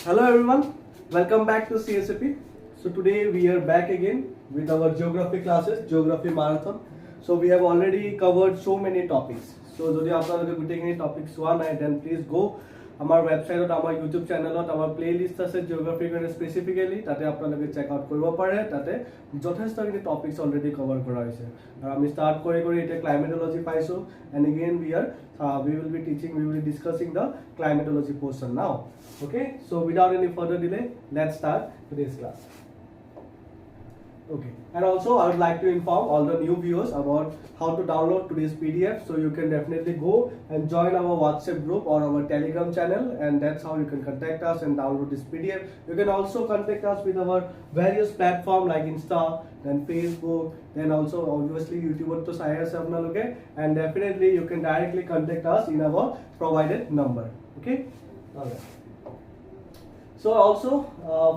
Hello everyone, welcome back to CSAP. So today we are back again with our geography classes, geography marathon. So we have already covered so many topics. So যদি আপোনালোকে গোটেইখিনি topic চোৱা নাই then please go আমাৰ ৱেবছাইটত আমাৰ YouTube চেনেলত আমাৰ প্লেলিষ্ট আছে জিঅ'গ্ৰাফিৰ কাৰণে স্পেচিফিকেলি তাতে আপোনালোকে চেক আউট কৰিব পাৰে তাতে যথেষ্টখিনি টপিকছ অলৰেডি কভাৰ কৰা হৈছে আৰু আমি ষ্টাৰ্ট কৰি এতিয়া ক্লাইমেটলজি পাইছোঁ and again we will be discussing the climatology portion now. Okay, so without any further delay, let's start today's class. Okay, and also I would like to inform all the new viewers about how to download today's PDF. So you can definitely go and join our WhatsApp group or our Telegram channel, and that's how you can contact us and download this PDF. You can also contact us with our various platforms like Insta, then Facebook, then also obviously YouTube to okay? And definitely you can directly contact us in our provided number. Okay, all right. So also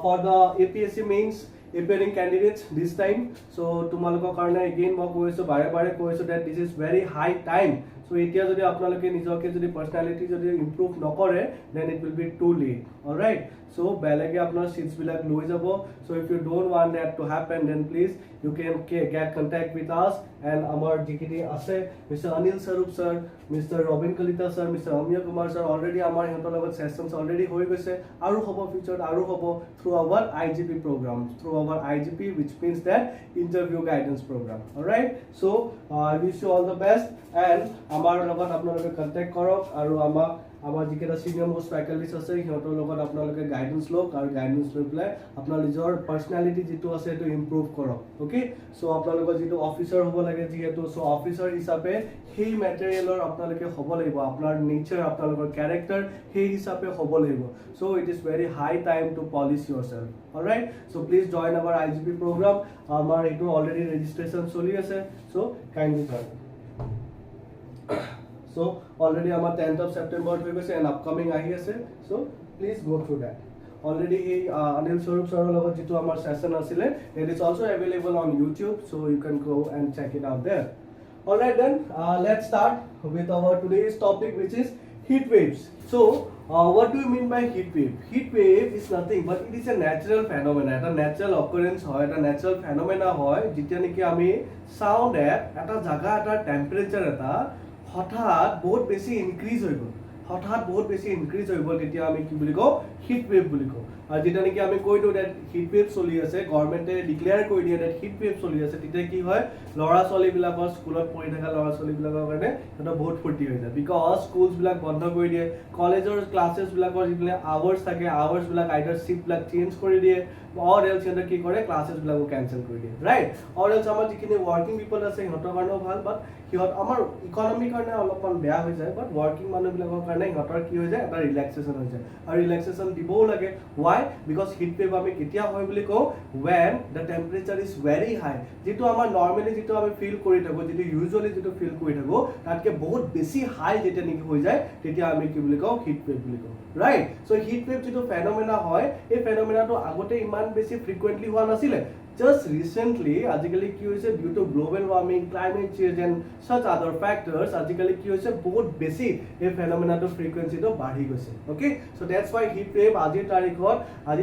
for the APSC mains appearing candidates this time, so তোমালোকৰ কাৰণে again মই কৈছো বাৰে কৈছো that this is very high time. So এতিয়া যদি আপোনালোকে নিজকে যদি পাৰ্সনালিটি যদি ইমপ্ৰুভ নকৰে then it will be too late. All right, so বেলেগে আপোনাৰ সিটস বিলাক লৈ যাব. So if you don't want that to happen, then please you can get contact with us and আমাৰ যিখিনি আছে Mr. Anil Sarup sir, Mr. Robin Kalita sir, Mr. Amya Kumar sir already আমাৰ ইহঁতৰ লগত sessions already হৈ গৈছে আৰু হ'ব ফিউচাৰত আৰু হ'ব through our IGP program, through our IGP, which means that interview guidance program. All right, so I wish you all the best and আমাৰ লগত আপোনালোকে কন্টাক্ট কৰক আৰু আমাৰ যিকেইটা চিনিয়ৰ মোষ্ট ফেকাল্টিছ আছে সিহঁতৰ লগত আপোনালোকে গাইডেন্স লওক আৰু গাইডেন্স লৈ পেলাই আপোনাৰ নিজৰ পাৰ্সনালিটি যিটো আছে সেইটো ইমপ্ৰুভ কৰক. অ'কে, চ' আপোনালোকৰ যিটো অফিচাৰ হ'ব লাগে যিহেতু চ' অফিচাৰ হিচাপে সেই মেটেৰিয়েলৰ আপোনালোকে হ'ব লাগিব, আপোনাৰ নেচাৰ আপোনালোকৰ কেৰেক্টাৰ সেই হিচাপে হ'ব লাগিব. So' it is very high time to polish yourself. Alright, so' please join our IGP program. আমাৰ এইটো অলৰেডি ৰেজিষ্ট্ৰেশ্যন চলি আছে, so' kindly join. So already our 10th of September হৈ গৈছে and upcoming আহি আছে, so please go through that. Already Anil Sarup sir লগত যেটো আমাৰ সেশন আছিল, it is also available on YouTube, so you can go and check it out there. All right, then let's start with our today's topic, which is heat waves. So what do you mean by heat wave? Heat wave is nothing but it is a natural phenomena. It's a natural occurrence hoy, it's a natural phenomena hoy যেতিয়া নেকি আমি sound এটা জায়গা এটা temperature এটা হঠাৎ বহুত বেছি ইনক্রিজ হৈ গ'ল, তেতিয়া আমি কি বুলি কওঁ হিট ৱেভ বুলি কওঁ. আৰু যেতিয়া নেকি আমি কৈ দিওঁ ডেট হিট ৱেভ চলি আছে, গভৰ্ণমেণ্টে ডিক্লেয়াৰ কৰি দিয়ে ডেট হিট ৱেভ চলি আছে, তেতিয়া কি হয় ল'ৰা ছোৱালীবিলাকৰ স্কুলত পঢ়ি থকা ল'ৰা ছোৱালীবিলাকৰ কাৰণে সিহঁতৰ বহুত ফূৰ্তি হৈ যায়, বিকজ স্কুলছবিলাক বন্ধ কৰি দিয়ে, কলেজৰ ক্লাছেছবিলাকৰ যিবিলাক আৱাৰ্ছ থাকে আৱাৰ্ছবিলাক আইডাৰ চিফ্টবিলাক চেঞ্জ কৰি দিয়ে, অৰ এলছ সিহঁতে কি কৰে ক্লাছেছবিলাকো কেঞ্চেল কৰি দিয়ে, ৰাইট? অৰ এলছ আমাৰ যিখিনি ৱৰ্কিং পিপল আছে সিহঁতৰ কাৰণেও ভাল, বাট সিহঁত আমাৰ ইকনমিৰ কাৰণে অলপমান বেয়া হৈ যায়, বাট ৱৰ্কিং মানুহবিলাকৰ কাৰণে সিহঁতৰ কি হৈ যায় এটা ৰিলেক্সেশ্যন হৈ যায়, আৰু ৰিলেক্সেশ্যন দিবও লাগে. ৱাই? বিকজ হিট ৱেভ আমি কেতিয়া হয় বুলি কওঁ when the temperature is very high. যিটো আমাৰ নৰ্মেলি যিটো আমি ফিল কৰি থাকোঁ, যিটো ইউজুৱেলি যিটো ফিল কৰি থাকোঁ তাতকৈ বহুত বেছি হাই যেতিয়া নেকি হৈ যায় তেতিয়া আমি কি বুলি কওঁ হিট ৱেভ বুলি কওঁ, ৰাইট? চ' হিট ৱেভ যিটো ফেনমেনা হয় এই ফেনমেনাটো আগতে ইমান বেছি ফ্ৰিকুৱেণ্টলি হোৱা নাছিলে. Just recently, আজিকালি কি হৈছে due to global warming, climate change and such other factors, আজিকালি কি হৈছে বহুত বেছি এই ফেনমেনাটো ফ্ৰিকুৱেন্সিটো বাঢ়ি গৈছে. Okay, so that's why heat wave আজিৰ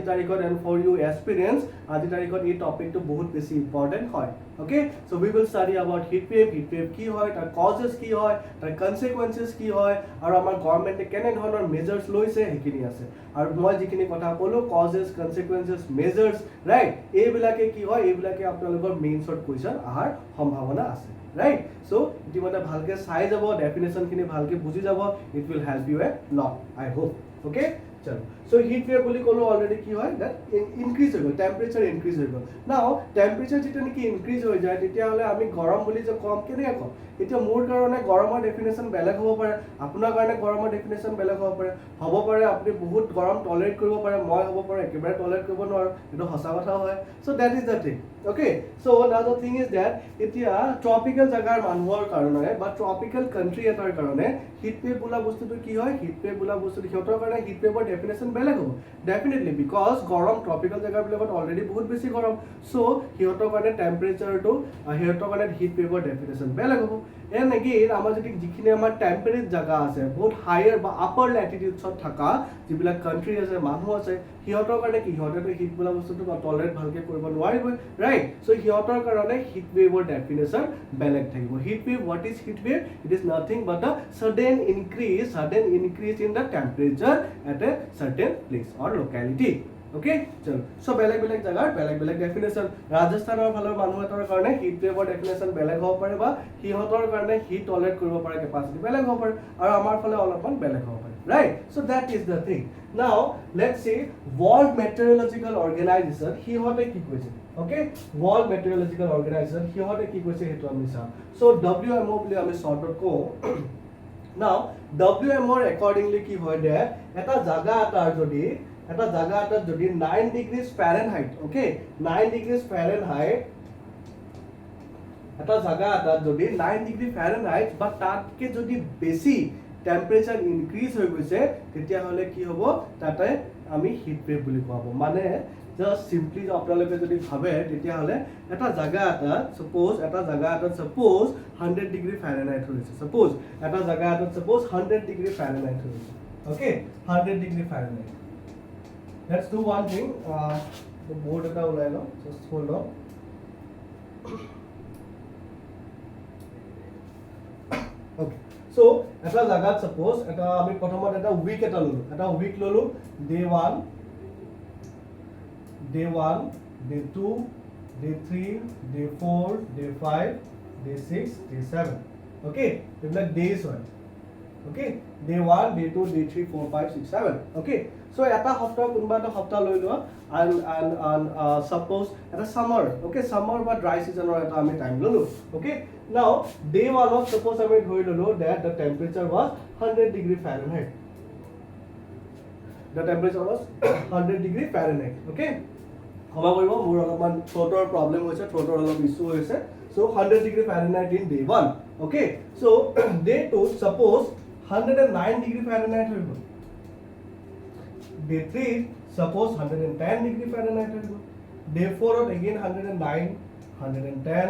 তাৰিখত and for you experience আজিৰ তাৰিখত এই টপিকটো বহুত বেছি ইম্পৰ্টেণ্ট হয়. Okay, so we will study about heat wave কি হয়, তাৰ causes কি হয়, তাৰ consequences কি হয়, আৰু আমাৰ গভৰ্ণমেণ্টে কেনে ধৰণৰ মেজাৰ্ছ লৈছে সেইখিনি আছে. আৰু মই যিখিনি কথা ক'লো causes, consequences, measures, right? এইবিলাকে কি হয়, এইবিলাকে আপোনালোকৰ মেইনছত কুৱেশ্যন অহাৰ সম্ভাৱনা আছে, ৰাইট? চ' ইতিমধ্যে ভালকে চাই যাব, ডেফিনেশ্যনখিনি ভালকে বুজি যাব, it will help you a lot, I hope. Okay, চলো. চ' হিট ৱেভ বুলি ক'লোঁ অলৰেডি কি হয় দেট ইনক্ৰিজ হৈ গ'ল, টেম্পাৰেচাৰ ইনক্ৰিজ হৈ গ'ল. নাও টেম্পাৰেচাৰ যেতিয়া নেকি ইনক্ৰিজ হৈ যায় তেতিয়াহ'লে আমি গৰম বুলি যে কম, কেনেকৈ কম? এতিয়া মোৰ কাৰণে গৰমৰ ডেফিনেশ্যন বেলেগ হ'ব পাৰে, আপোনাৰ কাৰণে গৰমৰ ডেফিনেশ্যন বেলেগ হ'ব পাৰে আপুনি বহুত গৰম টলাৰেট কৰিব পাৰে, মই হ'ব পাৰে একেবাৰে টলাৰেট কৰিব নোৱাৰোঁ, এইটো সঁচা কথা হয়. So' that is the thing. Okay, so' now the thing is that এতিয়া ট্ৰপিকেল জেগাৰ মানুহৰ কাৰণে বা ট্ৰপিকেল কাণ্ট্ৰি এটাৰ কাৰণে হিট ৱেভ বোলা বস্তুটো কি হয়, হিট ৱেভ বোলা বস্তুটো সিহঁতৰ কাৰণে হিট ৱেভৰ ডেফিনেশ্যন বেলেগ হ'ব ডেফিনেটলি, বিকজ গৰম ট্ৰপিকেল জেগাবিলাকত অলৰেডি বহুত বেছি গৰম, চ' সিহঁতৰ কাৰণে টেম্পাৰেচাৰটো সিহঁতৰ কাৰণে হিট ৱেভৰ ডেফিনেশ্যন বেলেগ হ'ব. এণ্ড এগেইন আমাৰ যদি যিখিনি আমাৰ টেম্পাৰেট জাগা আছে বহুত হায়াৰ বা আপাৰ লেটিটিউডছত থকা যিবিলাক কাণ্ট্ৰি আছে মানুহ আছে সিহঁতৰ কাৰণে কি সিহঁতেতো হিট বোলা বস্তুটো টলাৰেট ভালকৈ কৰিব নোৱাৰিব ৰাইট চ' সিহঁতৰ কাৰণে হিট ৱেভৰ ডেফিনেশ্যন বেলেগ থাকিব heat wave what is heat wave it is nothing but a sudden increase in the temperature at a certain place or locality okay চলো সো বেলেগ বেলেগ জায়গাৰ বেলেগ বেলেগ ডেফিনেশ্যন ৰাজস্থানৰ ফালৰ মানুহৰ কাৰণে হিট ৱেভৰ ডেফিনেশ্যন বেলেগ হ'ব পাৰে বা সিহঁতৰ কাৰণে হিট টলাৰেট কৰিব পৰা কেপাচিটি বেলেগ হ'ব পাৰে আৰু আমাৰ ফালে অলপমান বেলেগ হ'ব পাৰে right so that is the thing now let's see world meteorological organization সিহঁতে কি কৈছে okay world meteorological organization সিহঁতে কি কৈছে হেতু আমি চাম so WMO বুলি আমি শৰ্টত কওঁ now WMO accordingly কি হয় দে এটা জায়গা এটাৰ যদি 9 degrees Fahrenheit okay 9 degrees Fahrenheit এটা জায়গা এটাত যদি 9 ডিগ্ৰী Fahrenheit বা তাতকে যদি বেছি টেম্পারেচার ইনক্রিজ হৈ গৈছে তেতিয়া হলে কি হ'ব তাতে আমি হিট ওয়েভ বুলি কোৱাব মানে জাস্ট সিম্পলি আপোনালোকে যদি ভাবে তেতিয়া হলে এটা জায়গা এটা সাপোজ 100 ডিগ্ৰী Fahrenheit হৈছে সাপোজ এটা জায়গা এটা সাপোজ 100 ডিগ্ৰী Fahrenheit হৈছে okay 100 degree Fahrenheit let's do one thing the board eta ulai lo just hold on okay so eta jagat suppose eta ami prothomot eta week lolu day 1 day 2 day 3 day 4 day 5 day 6 day 7 okay like days hoy okay day 1 day 2 day 3 4 5 6 7 okay so eta hafta kunba ta hafta loi lo and suppose eta summer okay summer ba dry season or eta ami time lolu okay now day 1 of suppose ami dhoi lolu that the temperature was 100 degree Fahrenheit the temperature was 100 degree Fahrenheit okay ক্ষমা কৰিব মোৰ অলপমান থ্ৰোটৰ problem হৈছে থ্ৰোটৰ অলপ issue হৈছে so 100 degree Fahrenheit in day 1 okay so day 2 suppose 109 degree Fahrenheit হৈ গ'ল day 3 suppose 110 degree Fahrenheit হৈ গ'ল day 4 ত again 109 110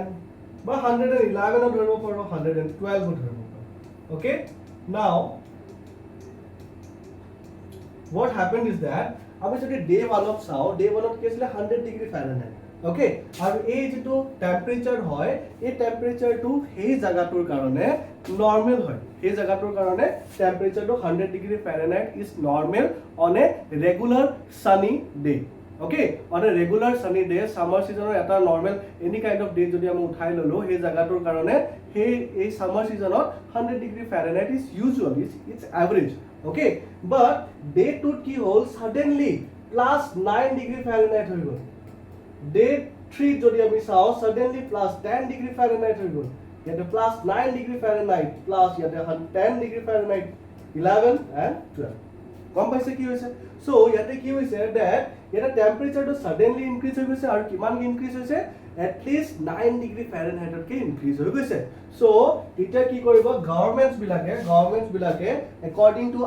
বা 111 ত ধৰিব পাৰো 112 ত ধৰিব পাৰো okay now what happened is that আমি যদি day 1 ত চাও day 1 ত কি আছিল 100 degree Fahrenheit okay আৰু এই যেটো টেম্পাৰেচাৰ হয় এই টেম্পাৰেচাৰটো এই জায়গাটোৰ কাৰণে নৰমাল হয় এই জায়গাটোৰ কাৰণে টেম্পারেচারটো 100 degree Fahrenheit is normal on a regular sunny day okay on a regular sunny day summer season eta normal any kind of day যদি আমি উঠাই ললো এই জায়গাটোৰ কাৰণে এই summer season 100 degree Fahrenheit is usual it's average okay but day 2 কি হল suddenly plus 9 degree Fahrenheit হৈ গ'ল day 3 যদি আমি চাও suddenly plus 10 degree Fahrenheit হৈ গ'ল ইয়াতে plus 9 degree Fahrenheit plus ইয়াতে 10 degree Fahrenheit 11 and 12 কম পাইছে কি হৈছে সো ইয়াতে কি হৈছে that ইয়াতে টেম্পারেচারটো suddenly increase হৈ গৈছে আৰু কিমান increase হৈছে at least 9 degree Fahrenheit K increase হৈ গৈছে সো এটা কি কৰিব গভৰ্নমেন্টস বিলাকে according to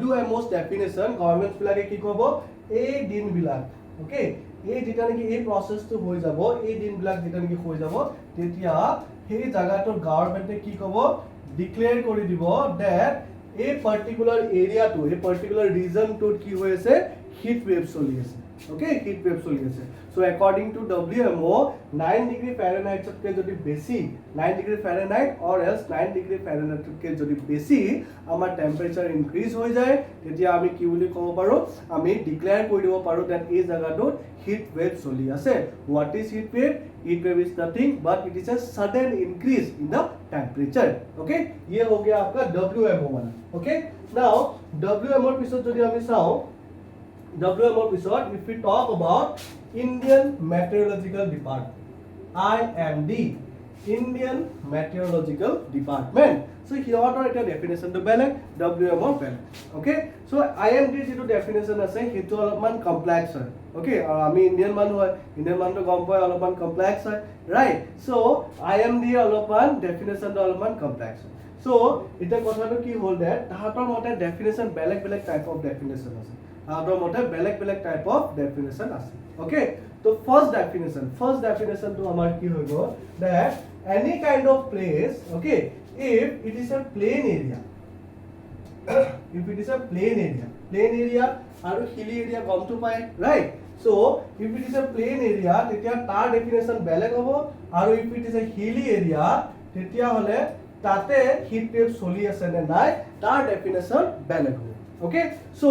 WMO's definition গভৰ্নমেন্টস বিলাকে কি কৰিব এই দিন বিলাক okay এই যেটা নাকি এই প্রসেসটো হৈ যাব এই দিন বিলাক যেটা নাকি হৈ যাব তেতিয়া সেই জায়গাটোৰ গভৰ্নমেন্টে কি কব ডিক্লেয়াৰ কৰি দিব that a particular area to a particular region to কি হয়েছে heat wave চলি আছে okay heat wave চলি আছে so according to WMO 9 degree Fahrenheit কে যদি বেশি 9 degree Fahrenheit or else 9 degree Fahrenheit কে যদি বেশি আমাৰ টেম্পাৰেচাৰ ইনক্ৰিজ হৈ যায় তেতিয়া আমি কি বুলি কব পাৰো আমি ডিক্লেয়াৰ কৰি দিব পাৰো that এই জায়গাটো heat wave চলি আছে what is heat wave is nothing but it is a sudden increase in the temperature okay ये हो गया आपका WMO वाला okay now WMO पिছত যদি আমি চাও WMO পিছত if we talk about Indian Meteorological Department IMD Indian Meteorological Department so here এটা definition to বেলেগ WMO বেলেগ okay so IMD যেটো definition আছে হেতু অলপমান কমপ্লেক্স হয় okay আৰু আমি ইন্ডিয়ান মানুহ হয় ইন্ডিয়ান মানুহ গম পায় অলপমান কমপ্লেক্স হয় right so IMD অলপমান definition টো অলপমান কমপ্লেক্স so এটা কথাটো কি হল that তাহাতৰ মতে definition বেলেগ বেলেগ টাইপ অফ definition আছে তাহাতৰ মতে বেলেগ বেলেগ টাইপ অফ definition আছে okay so first definition to আমাৰ কি হইব that any kind of place okay if it is a plain area, if it is a plain area আৰু hilly area গমটো পায়, right? So if it is a plain area তেতিয়া তাৰ definition বেলেগ হ'ব, আৰু if it is a hilly area তেতিয়া হলে তাতে heat wave চলি আছে নে নাই তাৰ definition বেলেগ হ'ব। Okay, so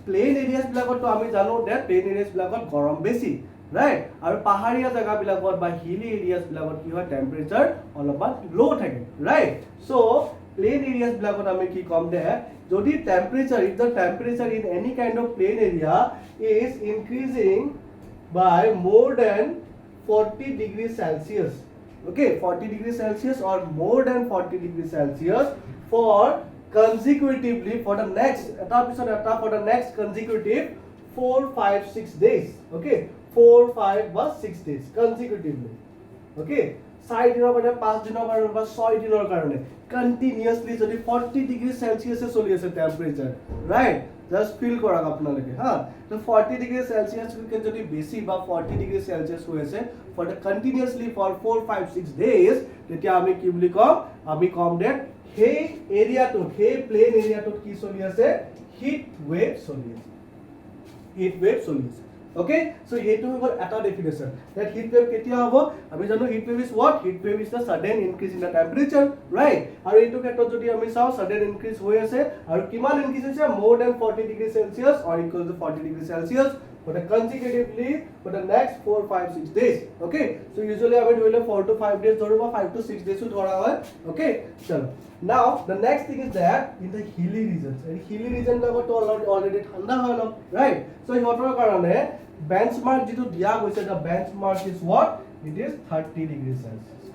plain areas বিলাকত আমি জানো that plain areas বিলাকত গৰম বেছি, right? আৰু পাহাৰীয়া জায়গা বিলাকত বা hilly areas বিলাকত কি হয় temperature অলপমান low থাকে, right? So plain areas বিলাকত আমি কি কম দে যদি temperature, if the temperature in any kind of plain area is increasing by more than 40 degrees Celsius, okay, 40 degrees Celsius or more than 40 degrees Celsius for consecutively for the next for the next consecutive 4, 5, 6 days, okay, 4, 5 বা 6 days consecutively, okay, 4 দিনৰ কাৰণে 5 দিনৰ কাৰণে বা 6 দিনৰ কাৰণে continuously যদি 40 degree Celsius চলি আছে টেম্পাৰেচাৰ, ৰাইট? জাস্ট ফিল কৰক আপোনালোকে, হা, তো 40 ডিগ্ৰী সেলসিয়াস কে যদি বেছি বা 40 ডিগ্ৰী সেলসিয়াস হৈ আছে for the continuously for 4, 5, 6 days তেতিয়া আমি কি বুলি কম, আমি কম that সেই এৰিয়াটো, সেই প্লেন এৰিয়াটোত কি চলি আছে, হিট ওয়েভ চলি আছে, হিট ওয়েভ চলি আছে। Okay, so hetu is eta definition that heat wave ketia hobo ami jano heat wave is what, heat wave is the sudden increase in the temperature, right? Aru etu khetrot jodi ami sao sudden increase hoi ase aru kiman increase hoise more than 40 degrees Celsius or equal to 40 degrees Celsius for the consecutively for the next 4, 5, 6 days, okay? So usually ami dhorile 4 to 5 days dhoribo, 5 to 6 days dhora hoy, okay? Chalo, now the next thing is that in the hilly regions, and hilly region lagot to already thanda hoy lo, right? So hihotor karone benchmark jitu dia hoise, the benchmark is what, it is 30 degrees Celsius.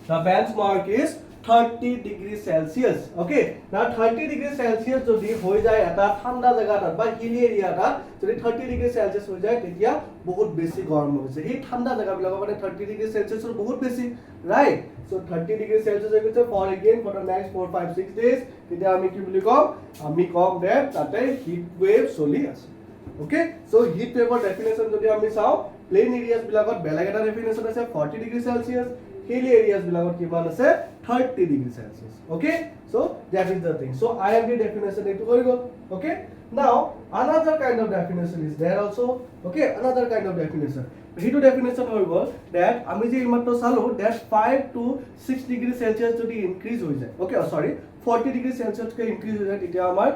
The benchmark is 30 degrees Celsius, okay? Now 30 degrees Celsius jodi hoi jay eta thanda jaga ta ba hilly area ta jodi 30 degrees Celsius hoi jay tetia bahut beshi gorom hoise, ei thanda jaga bilakor kane 30 degrees Celsius or bahut beshi, right? So 30 degrees Celsius hoise for again for the next 4, 5, 6 days tetia ami ki boli kom, ami kom that tate heat wave choli ase, okay? So heat wave or definition jodi ami sao plain areas bilakot belag eta definition ase 40 degrees Celsius, hilly areas bilakot kiman ase 30 degrees Celsius, okay? So that is the thing. So IMD definition etu koi go, okay? Now another kind of definition is there also, okay? Another kind of definition, hetu definition hoi go that ami je imatto salo that 5 to 6 degrees Celsius jodi increase hoi jay, okay, sorry 40 degrees Celsius ke increase hoi jay tetia amar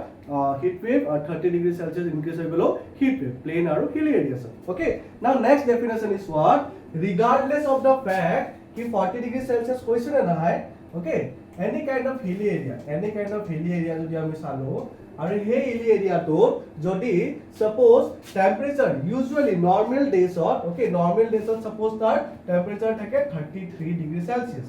heat wave or 30 degrees Celsius increase hoi gelo heat wave plain aru hilly areas, okay? Now next definition is what, regardless of the fact ki 40 degrees Celsius hoise na nahi, okay, any kind of hilly area jodi ami salo aru hey hilly area to jodi suppose temperature usually normal days or, okay, normal days or suppose tar temperature thake 33 degrees Celsius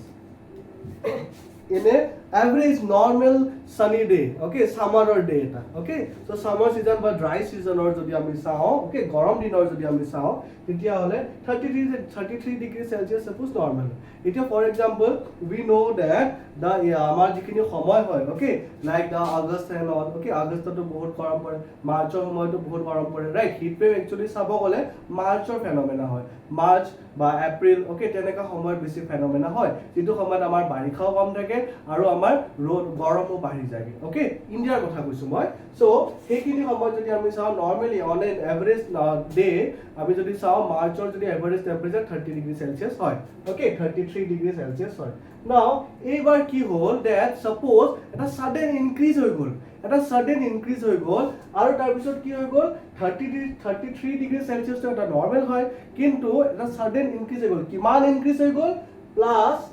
in a average normal sunny day, okay, summer or day eta, okay? So summer season ba dry season or jodi ami sao, okay, gorom din or jodi ami sao tetia hole 33 degrees Celsius suppose normal. Etia for example we know that the amar jikini samoy hoy, okay, like the August and all, okay, August to bahut gorom pore, March or samoy to bahut gorom pore, right? Heat wave actually sabo gole March or phenomena hoy, March বা April, okay, teneka samoy beshi phenomena hoy jitu samoy amar barikhao kom thake aru amar rod goromo bahi jay, okay? India kotha koisu moi. So heikini samoy jodi ami sao normally on an average day ami jodi sao March or jodi average temperature 30 degrees Celsius hoy, okay, 33 degrees Celsius hoy. Now ebar ki hol that suppose eta sudden increase hoi gol, eta sudden increase hoi gol aru tar bisot ki hoi gol 33 degrees Celsius to eta normal hoy kintu eta sudden increase hoi gol, kiman increase hoi gol plus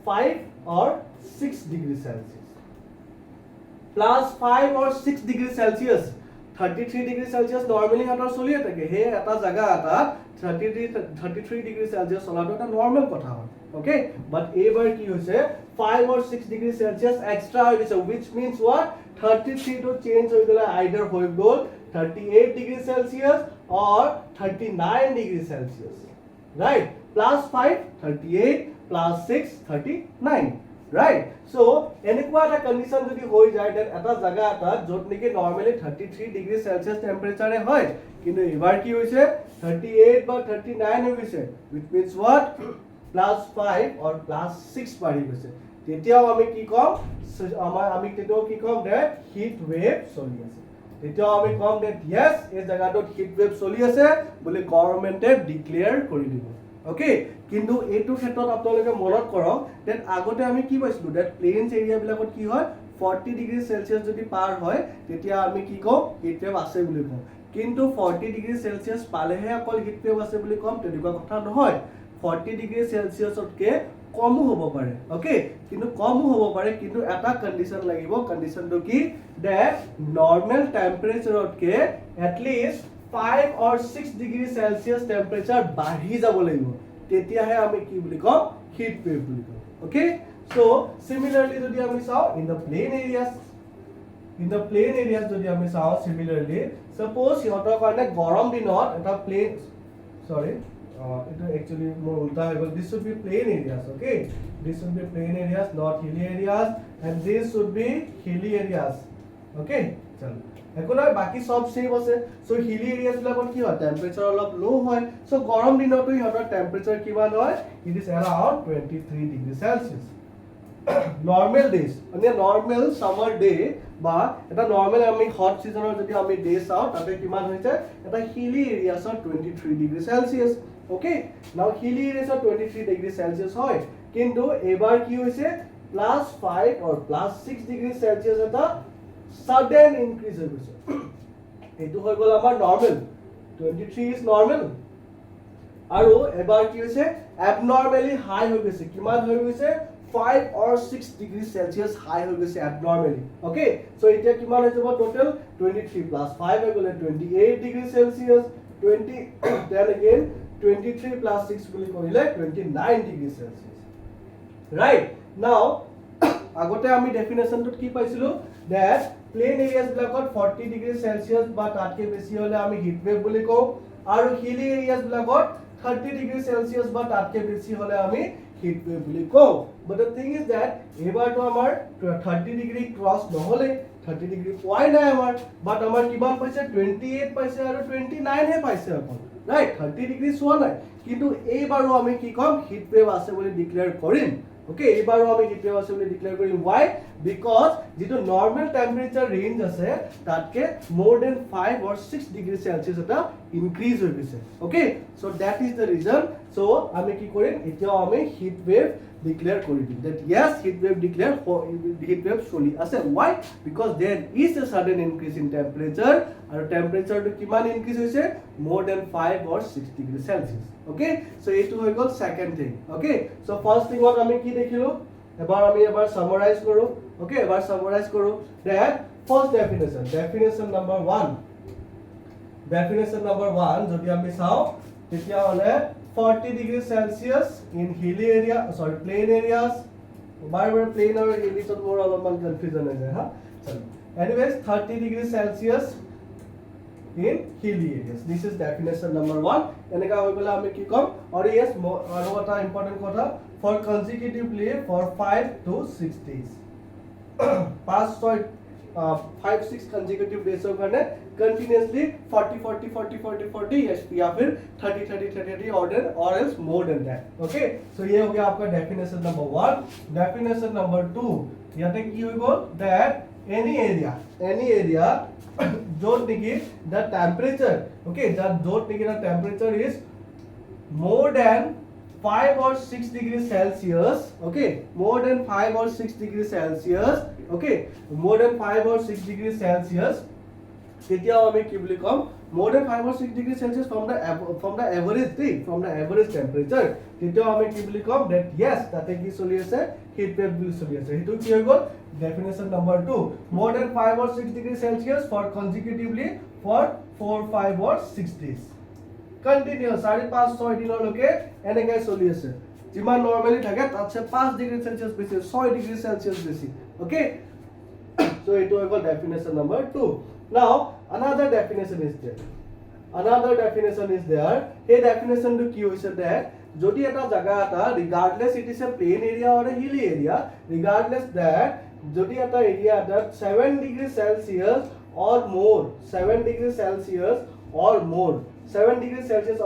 5 or 6 degrees Celsius, plus 5 or 6 degrees Celsius, 33 degrees Celsius normally hator choli thake he eta jaga eta 33 degrees Celsius cholato eta normal kotha hoy, okay? But ebar ki hoise 5 or 6 degrees Celsius extra hoy gise, which means what, 33 to change hoi gole either hoi gol 38 degrees Celsius or 39 degrees Celsius, right? Plus 5 38 plus 6 39, right? So enekwa eta condition jodi hoi jay then eta jaga eta jot niki normally 33 degrees Celsius temperature e hoy kintu ebar ki hoise 38 বা 39 hoi gise, which means what, plus 5 or plus 6 bari gise, তেতিয়াও আমি কি কম আমি তেতিয়াও কি কম that heat wave চলি আছে তেতিয়াও আমি কম that yes এই জায়গাটোত heat wave চলি আছে বুলি গভৰ্ণমেণ্টে ডিক্লেয়াৰ কৰি দিব ওকে কিন্তু এইটো ক্ষেত্ৰত আপোনালোকে মনত কৰক that আগতে আমি কি পাইছিলো that প্লেইনছ এৰিয়া বিলাকত কি হয় 40 ডিগ্ৰী সেলসিয়াস যদি পাৰ হয় তেতিয়া আমি কি কম হিট ওয়েভ আছে বুলি কম কিন্তু 40 ডিগ্ৰী সেলসিয়াস পালেহে অকল হিট ওয়েভ আছে বুলি কম তেনেকুৱা কথা নহয় 40 ডিগ্ৰী সেলসিয়াসতকে কমো হ'ব পাৰে ওকে কিন্তু কমো হ'ব পাৰে কিন্তু এটা কন্ডিশন লাগিব কন্ডিশনটো কি that normal টেম্পাৰেচাৰতকে at least 5 or 6 degree Celsius temperature বাঢ়ি যাব লাগিব তেতিয়াহে আমি কি বুলি কম হিট ওয়েভ বুলি কম ওকে so similarly যদি আমি চাও in the plain areas যদি আমি চাও similarly suppose ইহঁতৰ কাৰণে গৰম দিনত এটা plan sorry it actually more ulta hai this should be plain areas okay this should be plain areas not hilly areas and this should be hilly areas okay chalo ekona baki sob same ase so hilly areas lakot ki hoy temperature olop low hoy so gorom dinoto ihotor temperature kiman hoy it is around 23 degrees celsius normal days মানে normal summer day বা এটা normal আমি hot season যদি আমি day চাও তাতে কিমান হৈছে এটা hilly areas 23 degrees celsius okay now hilly areas 23 degrees celsius হয় কিন্তু এবাৰ কি হৈছে +5 or +6 degrees celsius এটা sudden increase হৈ গৈছে এটো হৈ গল আমাৰ normal 23 is normal আৰু এবাৰ কি হৈছে abnormally high হৈ গৈছে কিমান হৈ গৈছে 5 or 6 degrees Celsius high হৈ গৈছে abnormally okay so এতিয়া কিমান হৈ যাব total 23 plus 5 হৈ গলে 28 degrees Celsius 20 then again 23 plus 6 বুলি কৰিলে 29 degrees Celsius right now আগতে আমি ডেফিনেশনটোত কি পাইছিলো that plain areas বিলাকত 40 degrees Celsius বা তাতকে বেছি হলে আমি হিট ওয়েভ বুলি কওঁ আৰু hilly areas বিলাকত 30 degrees Celsius বা তাতকে বেছি হলে আমি heat wave বুলি কওঁ but the thing is that এবাৰটো আমাৰ 30 ডিগ্ৰী ক্ৰস নহলে 30 ডিগ্ৰী পোৱাই নাই আমাৰ but আমাৰ কিমান পাইছে 28 পাইছে আৰু 29 হে পাইছে आपण ৰাইট 30 ডিগ্ৰী সোৱা নাই কিন্তু এইবাৰো আমি কি কম হিট ওয়েভ আছে বুলি ডিক্লেয়াৰ কৰিম okay এইবাৰো আমি হিট ওয়েভ আছে বুলি ডিক্লেয়াৰ কৰিম why because যেটো নৰমাল টেম্পাৰেচাৰ ৰেঞ্জ আছে তাতকে more than 5 or 6 degree Celsius এটা ইনক্রিজ হৈ গৈছে okay so that is the reason so আমি কি কৰিম এতিয়াও আমি হিট ওয়েভ ডিক্লেয়াৰ কৰি দিম that yes heat wave declare heat wave চলি আছে why because there is a sudden increase in temperature আৰু টেম্পাৰেচাৰ টো কিমান ইনক্ৰিজ হৈছে more than 5 or 6 degree Celsius okay so এইটো হৈ গল second thing okay so first thing what আমি কি দেখিলো এবাৰ আমি সামাৰাইজ কৰো okay এবাৰ সামাৰাইজ কৰো that first definition number 1 যদি আমি চাও তেতিয়া হলে 40 degrees Celsius in hilly area sorry plain areas bar plain और hilly तो more अलगमान confusion है हाँ चलो anyways 30 degrees Celsius in hilly areas this is definition number 1 এনেকা হৈ গলা আমি কি কম और yes আৰু এটা important কথা for consecutively for 5 to 6 days 5-6 consecutive days of करने continuously 40 yes या फिर 30 order or else more than that okay so ये हो गया आपका definition number 1 definition number 2 याते की होई गो that any area जोट Nikki the temperature okay जोट Nikki the temperature is more than 5 or 6 degrees Celsius okay more than 5 or 6 degrees Celsius okay more than 5 or 6 degrees Celsius তেতিয়াও আমি কি বুলি কম more than 5 or 6 degrees Celsius from the average temperature তেতিয়াও আমি কি বুলি কম that yes তাতে কি চলি আছে হিট ওয়েভ বুলি চলি আছে হেতু কি হৈ গল definition number 2 more than 5 or 6 degrees Celsius for consecutively for 4 5 or 6 days continuous 4-5-6 দিনলৈকে এনেকৈ চলি আছে যিমান নরমালি থাকে তাতছে 5 ডিগ্ৰী সেলসিয়াস বেছি 6 ডিগ্ৰী সেলসিয়াস বেছি okay so it was definition number 2 now another definition is there hey definition to কি হৈছে that যদি এটা জায়গা এটা regardless it is a plain area or a hilly area regardless that যদি এটা area that 7 degrees Celsius or more 7 degrees Celsius or more 7 degrees Celsius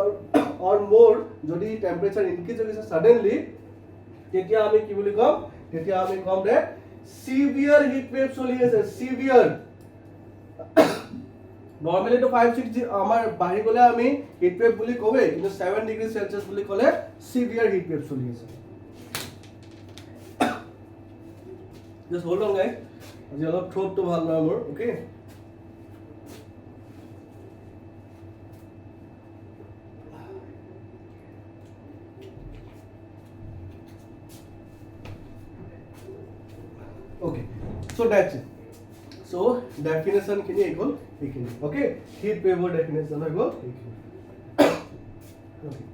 or more যদি temperature increase হৈছে suddenly তেতিয়া আমি কি বুলি কম তেতিয়া আমি কম যে সিভিয়াৰ হিট ওয়েভ চলি আছে সিভিয়াৰ নরমালি তো 5-6 আমার বাহি গলে আমি হিট ওয়েভ বুলি কবে কিন্তু 7 ডিগ্রি সেলসিয়াস বুলি কলে সিভিয়ার হিট ওয়েভ চলি আছে জাস্ট হোল্ড অন গাইস আজি অলপ থ্রোট তো ভাল নহয় মোৰ okay Okay, so that's it. So definition kini equal ekini. Okay, heat wave definition equal ekini. Okay.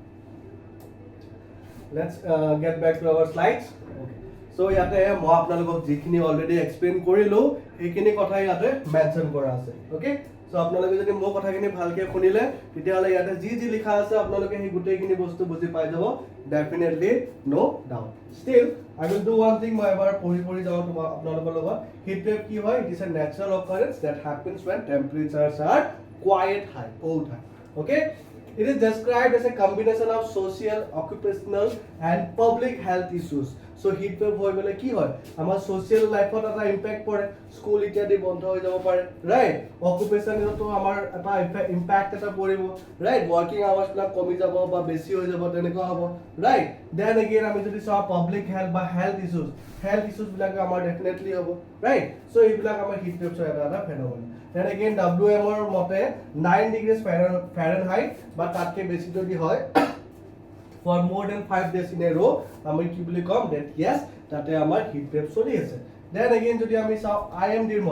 Let's get back to our slides. Okay. So yate mo apnalok jikhini already explain korilu ekini kotha yate mention kora ase. Okay. So apnaloke jodi mo kotha kini bhalke khunile titia hole yate ji likha ase apnaloke he gutei kini bostu buji pai jabo definitely no doubt. Still I will do one thing, my pori jao to apnalokor logot heat wave ki hoy it is a natural occurrence that happens when temperatures are quite high, cold high. Okay, it is described as a combination of social, occupational and public health issues. So heat wave hoy gole ki hoy amar social life ot eta impact pore school ityadi bondho hoy jabo pare right occupation to amar eta impact eta poribo right working hours la komi jabo ba beshi hoy jabo teneka hobo right then again ami jodi sa public health ba health issues bilak amar definitely hobo right so ei bilak amar heat wave so eta phenomenon then again WM or mote 9 degrees Fahrenheit but tatke beshi jodi hoy for more than 5 days in a row আমি কি বুলি কম that yes তাতে আমাৰ heat wave চলি আছে then again যদি আমি চাও IMD ৰ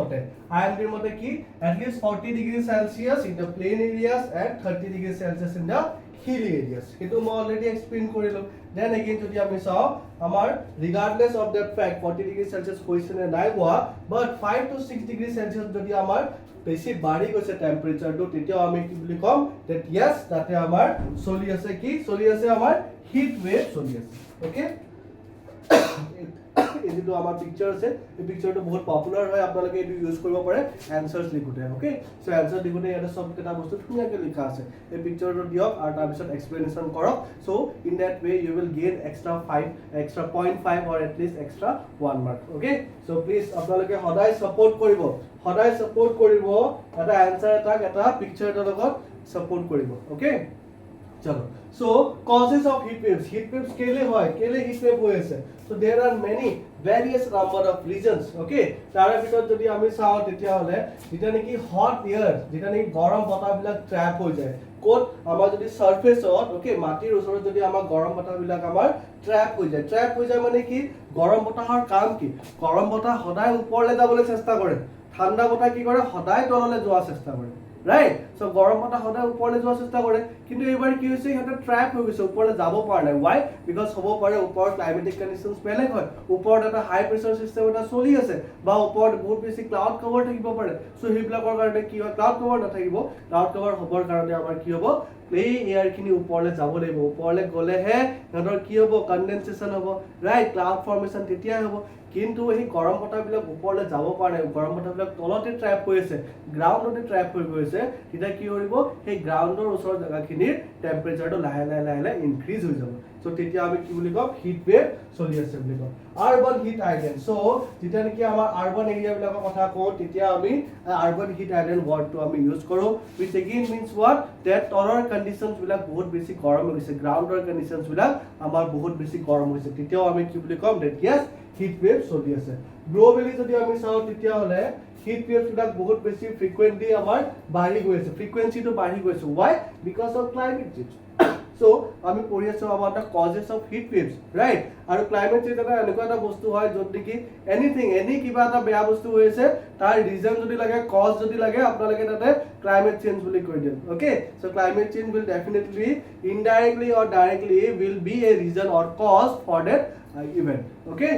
মতে কি at least 40 degrees Celsius in the plain areas and 30 degrees Celsius in the hilly areas এটো মই অলরেডি এক্সপ্লেইন কৰিলো then again যদি আমি চাও আমাৰ regardless of that fact 40 degrees Celsius হৈছে নে নাই হোৱা but 5 to 6 degrees Celsius যদি আমাৰ বেছি বাঢ়ি গৈছে টেম্পাৰেচাৰটো তেতিয়া আমি কি বুলি কম that yes তাতে আমাৰ চলি আছে কি চলি আছে আমাৰ হিট ওয়েভ চলি আছে ওকে এই যেটো আমাৰ পিকচাৰ আছে এই পিকচাৰটো বহুত পপুলাৰ হয় আপোনালোকে এটো ইউজ কৰিব পাৰে আনসারস লিখোতে ওকে সো আনসার লিখোতে এটা সব কেটা বস্তু ধুনিয়াকে লিখা আছে এই পিকচারটো দিয়ক আৰু তাৰ পিছত এক্সপ্লেনেশন কৰক so in that way you will gain extra 0.5 or at least extra 1 mark okay so please আপোনালোকে সদায় সাপোর্ট কৰিব এটা আনসাৰ এটা পিকচাৰ এটাৰ লগত সাপোৰ্ট কৰিব ওকে চলো so causes of heat waves কেলে হয় কেলে heat wave হৈ আছে so there are many various number of reasons okay তাৰ ভিতৰত যদি আমি চাও তেতিয়া হলে যেটা নেকি hot air যেটা নেকি গৰম বতাহ বিলাক ট্ৰ্যাপ হৈ যায় কোট আমাৰ যদি সাৰফেসত ওকে মাটিৰ ওচৰত যদি আমাৰ গৰম বতাহ বিলাক আমাৰ ট্ৰ্যাপ হৈ যায় মানে কি গৰম বতাহৰ কাম কি গৰম বতাহ সদায় ওপৰলৈ যাবলৈ চেষ্টা কৰে ঠাণ্ডা বতাহ কি কৰে সদায় তললৈ যোৱাৰ চেষ্টা কৰে right so গৰম বতাহ সদায় ওপৰলৈ যোৱাৰ চেষ্টা কৰে কিন্তু এবাৰ কি হৈছে এটা ট্ৰ্যাপ হৈ গৈছে ওপৰলৈ যাব পৰা নাই why because হ'ব পাৰে ওপৰ ক্লাইমেটিক কন্ডিশনস বেলেগ হয় ওপৰত এটা হাই প্ৰেছাৰ সিস্টেম এটা চলি আছে বা ওপৰত বহুত বেছি ক্লাউড কভাৰ থাকিব পাৰে সো হিবিলাকৰ কাৰণে কি হয় ক্লাউড কভাৰ নাথাকিব ক্লাউড কভাৰ হ'বৰ কাৰণে আমাৰ কি হ'ব এই এয়াৰ খিনি ওপৰলৈ যাব লাগিব ওপৰলৈ গলেহে হেতৰ কি হ'ব কনডেনসেশন হ'ব ৰাইট ক্লাউড ফৰ্মেশন তেতিয়া হ'ব কিন্তু এই গৰম বতাহবিলাক ওপৰলৈ যাব পৰা নাই গৰম বতাহবিলাক তলতে ট্ৰ্যাপ হৈ আছে গ্ৰাউণ্ডতে ট্ৰ্যাপ হৈ গৈছে তেতিয়া কি কৰিব সেই গ্ৰাউণ্ডৰ ওচৰৰ জাগাখিনিৰ টেম্পাৰেচাৰটো লাহে লাহে ইনক্ৰিজ হৈ যাব সো তেতিয়া আমি কি বুলি কম হিট ওয়েভ চলি আছে বুলি কম আৰবান হিট আইল্যান্ড সো যেতিয়া নেকি আমাৰ আৰবান এৰিয়া বিলাকৰ কথা কও তেতিয়া আমি আৰবান হিট আইল্যান্ড ওয়াৰ্ডটো আমি ইউজ কৰো which again means what that তলৰ কন্ডিশনস বিলাক বহুত বেছি গৰম হৈছে গ্ৰাউণ্ডৰ কন্ডিশনস বিলাক আমাৰ বহুত বেছি গৰম হৈছে তেতিয়াও আমি কি বুলি কম that yes heat wave চলি আছে গ্লোবালি যদি আমি চাও তেতিয়া হলে heat waves বিলাক বহুত বেছি frequently আমাৰ বাঢ়ি গৈ আছে ফ্ৰিকোয়েন্সিটো বাঢ়ি গৈছে why because of climate change so আমি পঢ়ি আছো about the causes of heat waves right আৰু climate change এটা এনেকুৱা এটা বস্তু হয় যত নেকি এনি কিবা এটা বেয়া বস্তু হৈছে তাৰ ৰিজন যদি লাগে কজ যদি লাগে আপোনালোকে তাতে climate change বুলি কৈ দিম okay so climate change will definitely indirectly or directly will be a reason or cause for that event okay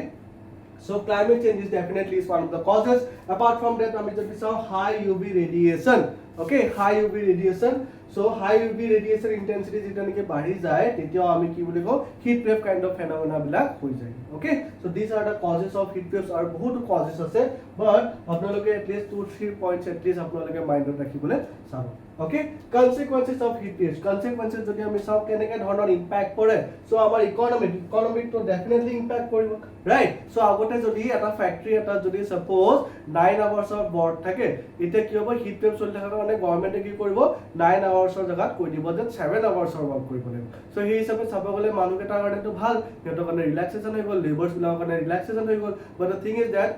so climate change is definitely is one of the causes apart from that আমি যদি চাও high UV radiation okay high UV radiation so high UV radiation intensity যেটা নেকি বাঢ়ি যায় তেতিয়া আমি কি বুলি কও heat wave kind of phenomena বিলাক হৈ যায় okay so these are the causes of heat waves আৰু বহুত causes আছে but আপোনালোকে at least 2-3 points at least আপোনালোকে মাইন্ডত ৰাখিবলৈ চাব okay consequences of heat waves consequences যদি আমি চাও কেনেকৈ ধৰণৰ ইম্প্যাক্ট কৰে so আমাৰ ইকনমিক তো definitely impact কৰিব ৰাইট সো আগতে যদি এটা ফ্যাক্টৰি এটা যদি সাপোজ 9 আৱাৰ্ছৰ বৰ্ড থাকে এতিয়া কি হ'ব হিট ৱেভ চলি থকাৰ কাৰণে গভৰ্নমেন্টে কি কৰিব 9 আৱাৰ্ছৰ জাগাত কৈ দিব যে 7 আৱাৰ্ছৰ ৱৰ্ক কৰিব লাগিব সো সেই হিচাপে চাব গলে মানুহকেইটাৰ কাৰণেটো ভাল সিহঁতৰ কাৰণে ৰিলেক্সেশন হৈ গ'ল লেবাৰ্ছ বিলাকৰ কাৰণে ৰিলেক্সেশন হৈ গ'ল বাট দ্য থিং ইজ দ্যাট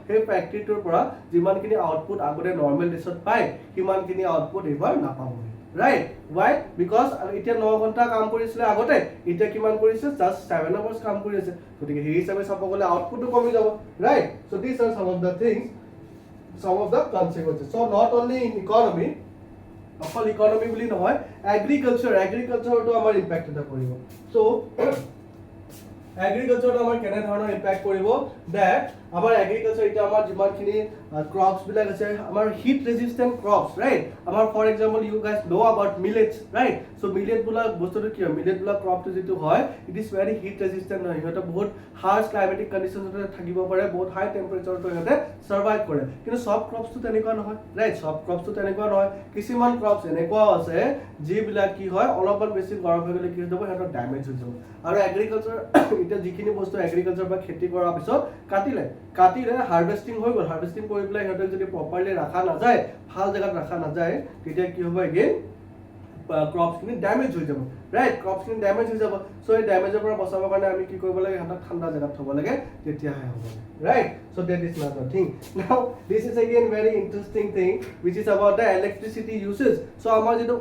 সেই ফ্যাক্টৰিটোৰ পৰা যিমানখিনি আউটপুট আগতে নৰ্মেল ডিছত পায় সিমানখিনি আউটপুট এবাৰ নাপাব right why because এতিয়া 9 ঘন্টা কাম কৰিছিলে আগতে এতিয়া কিমান কৰিছে জাস্ট 7 আৱাৰ্ছ কাম কৰি আছে গতিকে সেই হিচাপে চাব গলে আউটপুটটো কমি যাব right so these are some of the things some of the consequences so not only in economy অকল ইকোনমি বুলি নহয় এগ্ৰিকালচাৰটো আমাৰ ইম্প্যাক্ট এটা কৰিব so এগ্ৰিকালচাৰটো আমাৰ কেনে ধৰণৰ ইম্প্যাক্ট কৰিব দ্যাট আমাৰ এগ্ৰিকালচাৰ এটা আমাৰ যিমানখিনি ক্ৰপছ বিলাক আছে আমাৰ হিট ৰেজিস্ট্যান্ট ক্ৰপছ ৰাইট আমাৰ for example you guys know about millets right so millet বুলা বস্তুটো কি হয় মিলেট বুলা ক্ৰপটো যেটো হয় it is very heat resistant হয় এটা বহুত হাৰ্শ ক্লাইমেটিক কন্ডিশনতে থাকিব পাৰে বহুত হাই টেম্পাৰেচাৰটো হতে সাৰ্ভাইভ কৰে কিন্তু সব ক্ৰপছটো তেনেকুৱা নহয় ৰাইট সব ক্ৰপছটো তেনেকুৱা নহয় কিছুমান ক্ৰপছ এনেকুৱা আছে যিবিলাক কি হয় অলপমান বেছি গৰম হৈ গলে কি হৈ যাব হেটো ড্যামেজ হৈ যাব আৰু এগ্ৰিকালচাৰ এটা যিখিনি বস্তু এগ্ৰিকালচাৰ বা খেতি কৰাৰ পিছত কাটিলে হাৰ্ভেস্টিং হৈ গ'ল হাৰ্ভেস্টিং কৰি পেলাই হেটো যদি প্ৰপাৰলি ৰাখা না যায় ভাল জায়গাত ৰাখা না যায় তেতিয়া কি হ'ব এগেইন ক্ৰপছখিনি ড্যামেজ হৈ যাব ৰাইট ক্ৰপছখিনি ড্যামেজ হৈ যাব সো এই ড্যামেজৰ পৰা বচাবৰ কাৰণে আমি কি কৰিব লাগে হেতক ঠাণ্ডা জায়গাত থব লাগে তেতিয়াহে হ'ব right so that is another thing now this is again very interesting thing which is about the electricity uses so আমাৰ যেটো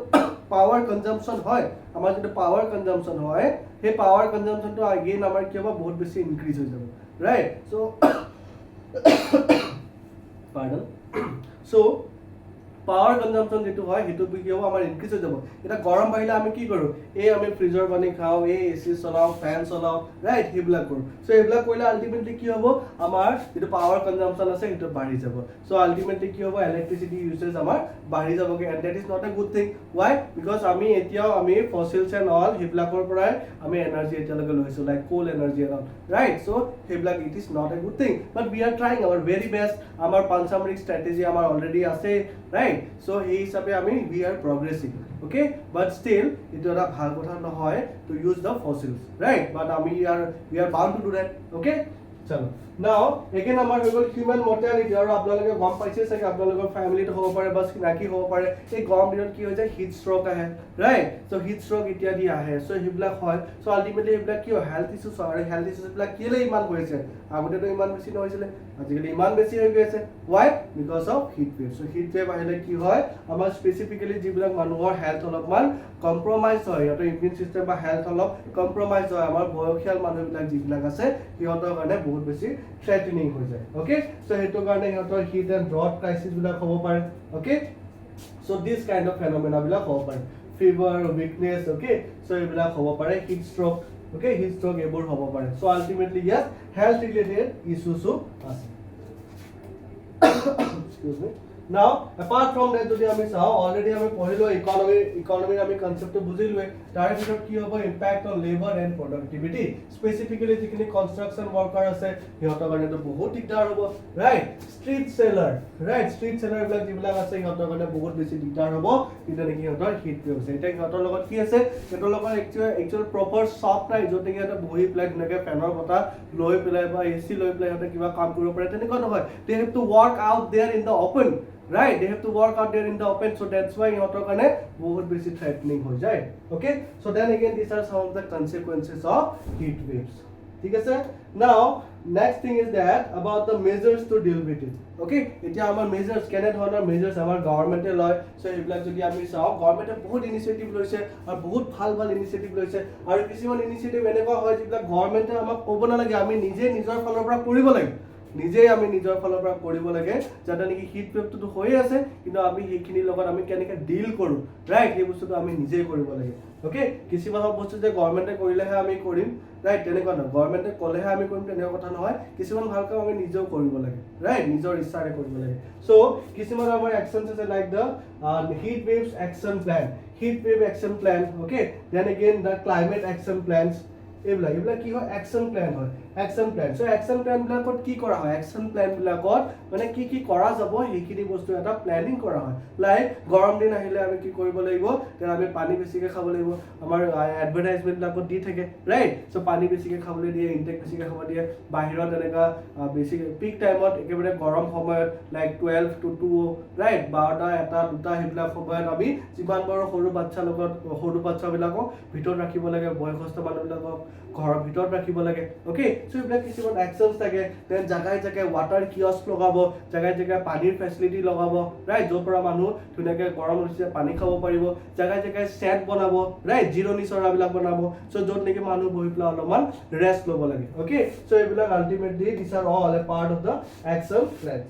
power consumption হয় আমাৰ যেটো power consumption হয় সেই power consumption টো again আমাৰ কি হ'ব বহুত বেছি ইনক্ৰিজ হৈ যাব right so pardon so power consumption যেটো হয় হেতু কি হ'ব আমাৰ ইনক্ৰিজ হৈ যাব এটা গৰম বাহিলে আমি কি কৰো এই আমি ফ্ৰিজৰ পানী খাও এই এসি চলাও ফ্যান চলাও ৰাইট হেবলা কৰো সো হেবলা কৰিলে আলটিমেটলি কি হ'ব আমাৰ যেটো পাৱাৰ কনজাম্পশন আছে হেতু বাঢ়ি যাব সো আলটিমেটলি কি হ'ব ইলেক্ট্ৰিসিটি ইউজেজ আমাৰ বাঢ়ি যাবগে and that is not a good thing why because আমি এতিয়াও আমি ফসিলছ এন্ড অল হেবলাকৰ পৰাই আমি এনাৰ্জি এতিয়ালৈকে লৈছো like coal energy and all right so হেবলাক it is not a good thing but we are trying our very best আমাৰ পানসামৰিক স্ট্ৰ্যাটেজি আমাৰ অলৰেডি আছে ৰাইট so এই হিচাপে আমি we are progressing okay but still এটা এটা ভাল কথা নহয় to use the fossils right but we are bound to do that okay চলো now again আমাৰ হৈ গল হিউম্যান মৰ্টালিটি আৰু আপোনালোকে গম পাইছে চাগে আপোনালোকৰ ফ্যামিলিটো হ'ব পাৰে বাস নাকি হ'ব পাৰে এই গৰম দিনত কি হৈ যায় হিট ষ্ট্ৰোক আহে ৰাইট সো হিট ষ্ট্ৰোক ইত্যাদি আহে সো হিবলা হয় সো আলটিমেটলি হিবলা কি হয় হেলথ ইস্যুস আৰু হেলথ ইস্যুস বিলাক কিলে ইমান হৈছে আগতেটো ইমান বেছি নহৈছিল আজিকালি ইমান বেছি হৈ গৈছে why because of heat wave so heat wave আহিলে কি হয় আমাৰ স্পেসিফিক্যালি যিবিলাক মানুহৰ হেলথ অলপমান কম্প্ৰমাইজ হয় এটা ইমিউন সিস্টেম বা হেলথ অলপ কম্প্ৰমাইজ হয় আমাৰ বয়সীয়াল মানুহবিলাক যিবিলাক আছে সিহঁতৰ কাৰণে বহুত বেছি থ্ৰেটেনিং হৈ যায় ওকে সো হেতু কাৰণে সিহঁতৰ হিট এন্ড ড্ৰট ক্ৰাইসিস বিলাক হ'ব পাৰে okay so this kind of phenomena বিলাক হ'ব পাৰে ফিভাৰ উইকনেস ওকে সো এইবিলাক হ'ব পাৰে hit stroke okay heat stroke এবোৰ হ'ব পাৰে so ultimately yes health related issues আছে excuse me now apart from that যদি আমি চাও অলৰেডি আমি পঢ়িলো ইকোনমি আমি কনসেপ্টটো বুজিলোৱে তাৰ ভিতৰত কি হ'ব impact on labour and productivity specifically যিখিনি কনস্ট্ৰাকশন ওয়াৰ্কাৰ আছে সিহঁতৰ কাৰণে তো বহুত দিগদাৰ হ'ব ৰাইট ষ্ট্ৰীট সেলাৰ বিলাক যিবিলাক আছে সিহঁতৰ কাৰণে বহুত বেছি দিগদাৰ হ'ব কিন্তু নেকি সিহঁতৰ হিট ৱেভ আছে এটা সিহঁতৰ লগত কি আছে সিহঁতৰ লগত একচুয়াল প্ৰপাৰ শপ নাই য'তে সিহঁতে বহি পেলাই ধুনীয়াকৈ ফেনৰ বতাহ লৈ পেলাই বা এসি লৈ পেলাই সিহঁতে কিবা কাম কৰিব পাৰে তেনেকুৱা নহয় they have to work out there in the open right they have to work out there in the open so that's why ইহঁতৰ কাৰণে বহুত বেছি থ্ৰেটনিং হৈ যায় okay so then again these are some of the consequences of heat waves ঠিক আছে now next thing is that about the measures to deal with it okay এতিয়া আমাৰ মেজাৰ্স কেনে ধৰণৰ মেজাৰ্স আমাৰ গভৰ্নমেন্টে লয় সো এইবিলাক যদি আমি চাও গভৰ্নমেন্টে বহুত ইনিচিয়েটিভ লৈছে আৰু বহুত ভাল ইনিচিয়েটিভ লৈছে আৰু কিছুমান ইনিচিয়েটিভ এনেকুৱা হয় যিবিলাক গভৰ্নমেন্টে আমাক ক'ব নালাগে আমি নিজে নিজৰ ফালৰ পৰা কৰিব লাগে নিজে আমি নিজৰ ফালৰ পৰা কৰিব লাগে যাতে নেকি হিট ৱেভটো হৈ আছে কিন্তু আমি সেইখিনি লগত আমি কেনেকৈ ডিল কৰো ৰাইট এই বস্তুটো আমি নিজে কৰিব লাগে ওকে কিছুমান বস্তু যে গভৰ্নমেন্টে কৰিলেহে আমি কৰিম ৰাইট তেনেকুৱা নহয় গভৰ্নমেন্টে ক'লেহে আমি কৰিম তেনেকুৱা কথা নহয় কিছুমান ভাল কাম আমি নিজেও কৰিব লাগে ৰাইট নিজৰ ইচ্ছাৰে কৰিব লাগে সো কিছুমান আমাৰ একশনছ আছে like the heat waves action plan okay then again the climate action plans এইবিলাক এইবিলাক কি হয় একশন প্ল্যান হয় action plan so action plan বিলাকত কি কৰা হয় একশন প্ল্যান বিলাকত মানে কি কৰা যাব সেইখিনি বস্তু এটা প্ল্যানিং কৰা হয় লাইক গৰম দিন আহিলে আমি কি কৰিব লাগিব তেন আমি পানী বেছিকৈ খাব লাগিব আমাৰ এডভাৰটাইজমেন্ট বিলাকত দি থাকে ৰাইট সো পানী বেছিকৈ খাবলৈ দিয়ে ইনটেক বেছিকৈ খাব দিয়ে বাহিৰত এনেকা বেছি পিক টাইমত একেবাৰে গৰম সময়ত লাইক 12 to 2 ৰাইট 12টা এটা দুটা সেইবিলাক সময়ত আমি যিমান পাৰো সৰু বাচ্চা লগত সৰু বাচ্চাবিলাকক ভিতৰত ৰাখিব লাগে বয়সস্থ মানুহবিলাকক ঘৰৰ ভিতৰত ৰাখিব লাগে ওকে সো এইবিলাক কিছুমান একশনছ থাকে দেন জাগাই জাগাই ৱাটাৰ কিয়স্ক লগাব জাগাই জাগাই পানীৰ ফেচিলিটি লগাব ৰাইট য'ৰ পৰা মানুহ ধুনীয়াকৈ গৰম হৈছে পানী খাব পাৰিব জাগাই জাগাই ছেট বনাব ৰাইট জিৰণি চৰাবিলাক বনাব সো য'ত নেকি মানুহ বহি পেলাই অলপমান ৰেষ্ট ল'ব লাগে ওকে সো এইবিলাক ultimately this R all A part of the action planes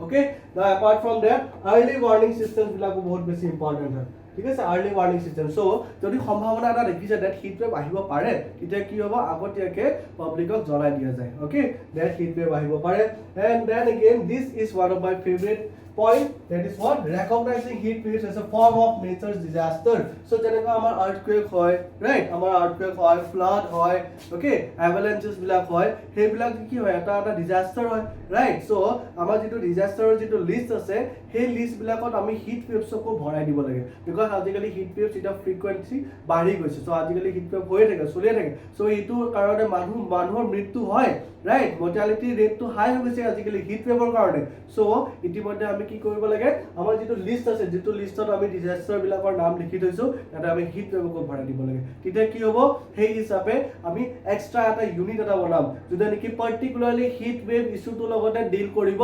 okay now apart from that early warning systems বিলাকো বহুত বেছি ইম্পৰ্টেন্ট হয় ঠিক আছে early warning system so যদি সম্ভাৱনা এটা দেখিছে that heat wave আহিব পাৰে তেতিয়া কি হ'ব আগতীয়াকে পাব্লিকক জনাই দিয়া যায় okay that heat wave আহিব পাৰে and then again this is one of my favorite point that is what recognizing heat waves as a form of nature's disaster so যেনেকৈ আমাৰ earthquake হয় right আমাৰ earthquake হয় flood হয় okay avalanches বিলাক হয় সেইবিলাক কি হয় এটা disaster হয় right so আমাৰ যেটো disaster যেটো লিষ্ট আছে সেই লিষ্ট বিলাকত আমি হিট ওয়েভছকো ভৰাই দিব লাগে বিকজ আজিকালি হিট ওয়েভছ এটা ফ্ৰিকুৱেন্সি বাঢ়ি গৈছে সো আজিকালি হিট ওয়েভ হৈ থাকে চলিয়ে থাকে সো এইটো কাৰণে মানুহৰ মৃত্যু হয় right mortality rate to high হৈ গৈছে আজিকালি হিট ওয়েভৰ কাৰণে সো ইতিমধ্যে আমি কি কৰিব লাগে আমাৰ যেটো লিষ্ট আছে যেটো লিষ্টত আমি ডিজাস্টাৰ বিলাকৰ নাম লিখি থৈছো এটা আমি হিট ওয়েভকো ভৰাই দিব লাগে তেতিয়া কি হ'ব সেই হিচাপে আমি এক্সট্ৰা এটা ইউনিট এটা বনাম যেটা নেকি পাৰ্টিকুলাৰলি হিট ওয়েভ ইস্যুটো লগতে ডিল কৰিব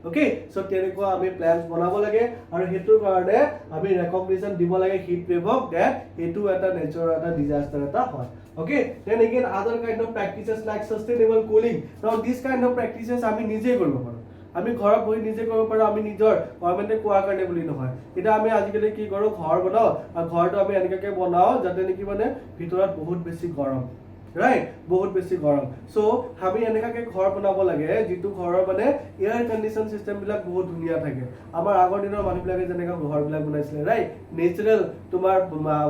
okay so তেনেকুৱা আমি প্ল্যানস বনাব লাগে আৰু হেতুৰ কাৰণে আমি ৰেকগনিশন দিব লাগে হিট ওয়েভক that এটো এটা নেচাৰৰ এটা ডিজাস্টাৰ এটা হয় okay then again other kind of practices like sustainable cooling now this kind of practices আমি নিজে কৰিব পাৰো আমি ঘৰত বহি নিজে কৰিব পাৰো আমি নিজৰ গভৰ্নমেন্টে কোৱাৰ কাৰণে বুলি নহয় এটা আমি আজিকালি কি কৰো ঘৰ বনাও আৰু ঘৰটো আমি এনেকাকে বনাও যাতে নেকি মানে ভিতৰত বহুত বেছি গৰম right বহুত বেছি গৰম সো আমি এনেকাকে ঘৰ বনাব লাগে যেটো ঘৰৰ মানে এয়াৰ কন্ডিশন সিস্টেম বিলাক বহুত ধুনিয়া থাকে আমাৰ আগৰ দিনৰ মানুহ বিলাকে যেনেকা ঘৰ বিলাক বনাইছিল ৰাইট নেচাৰেল তোমাৰ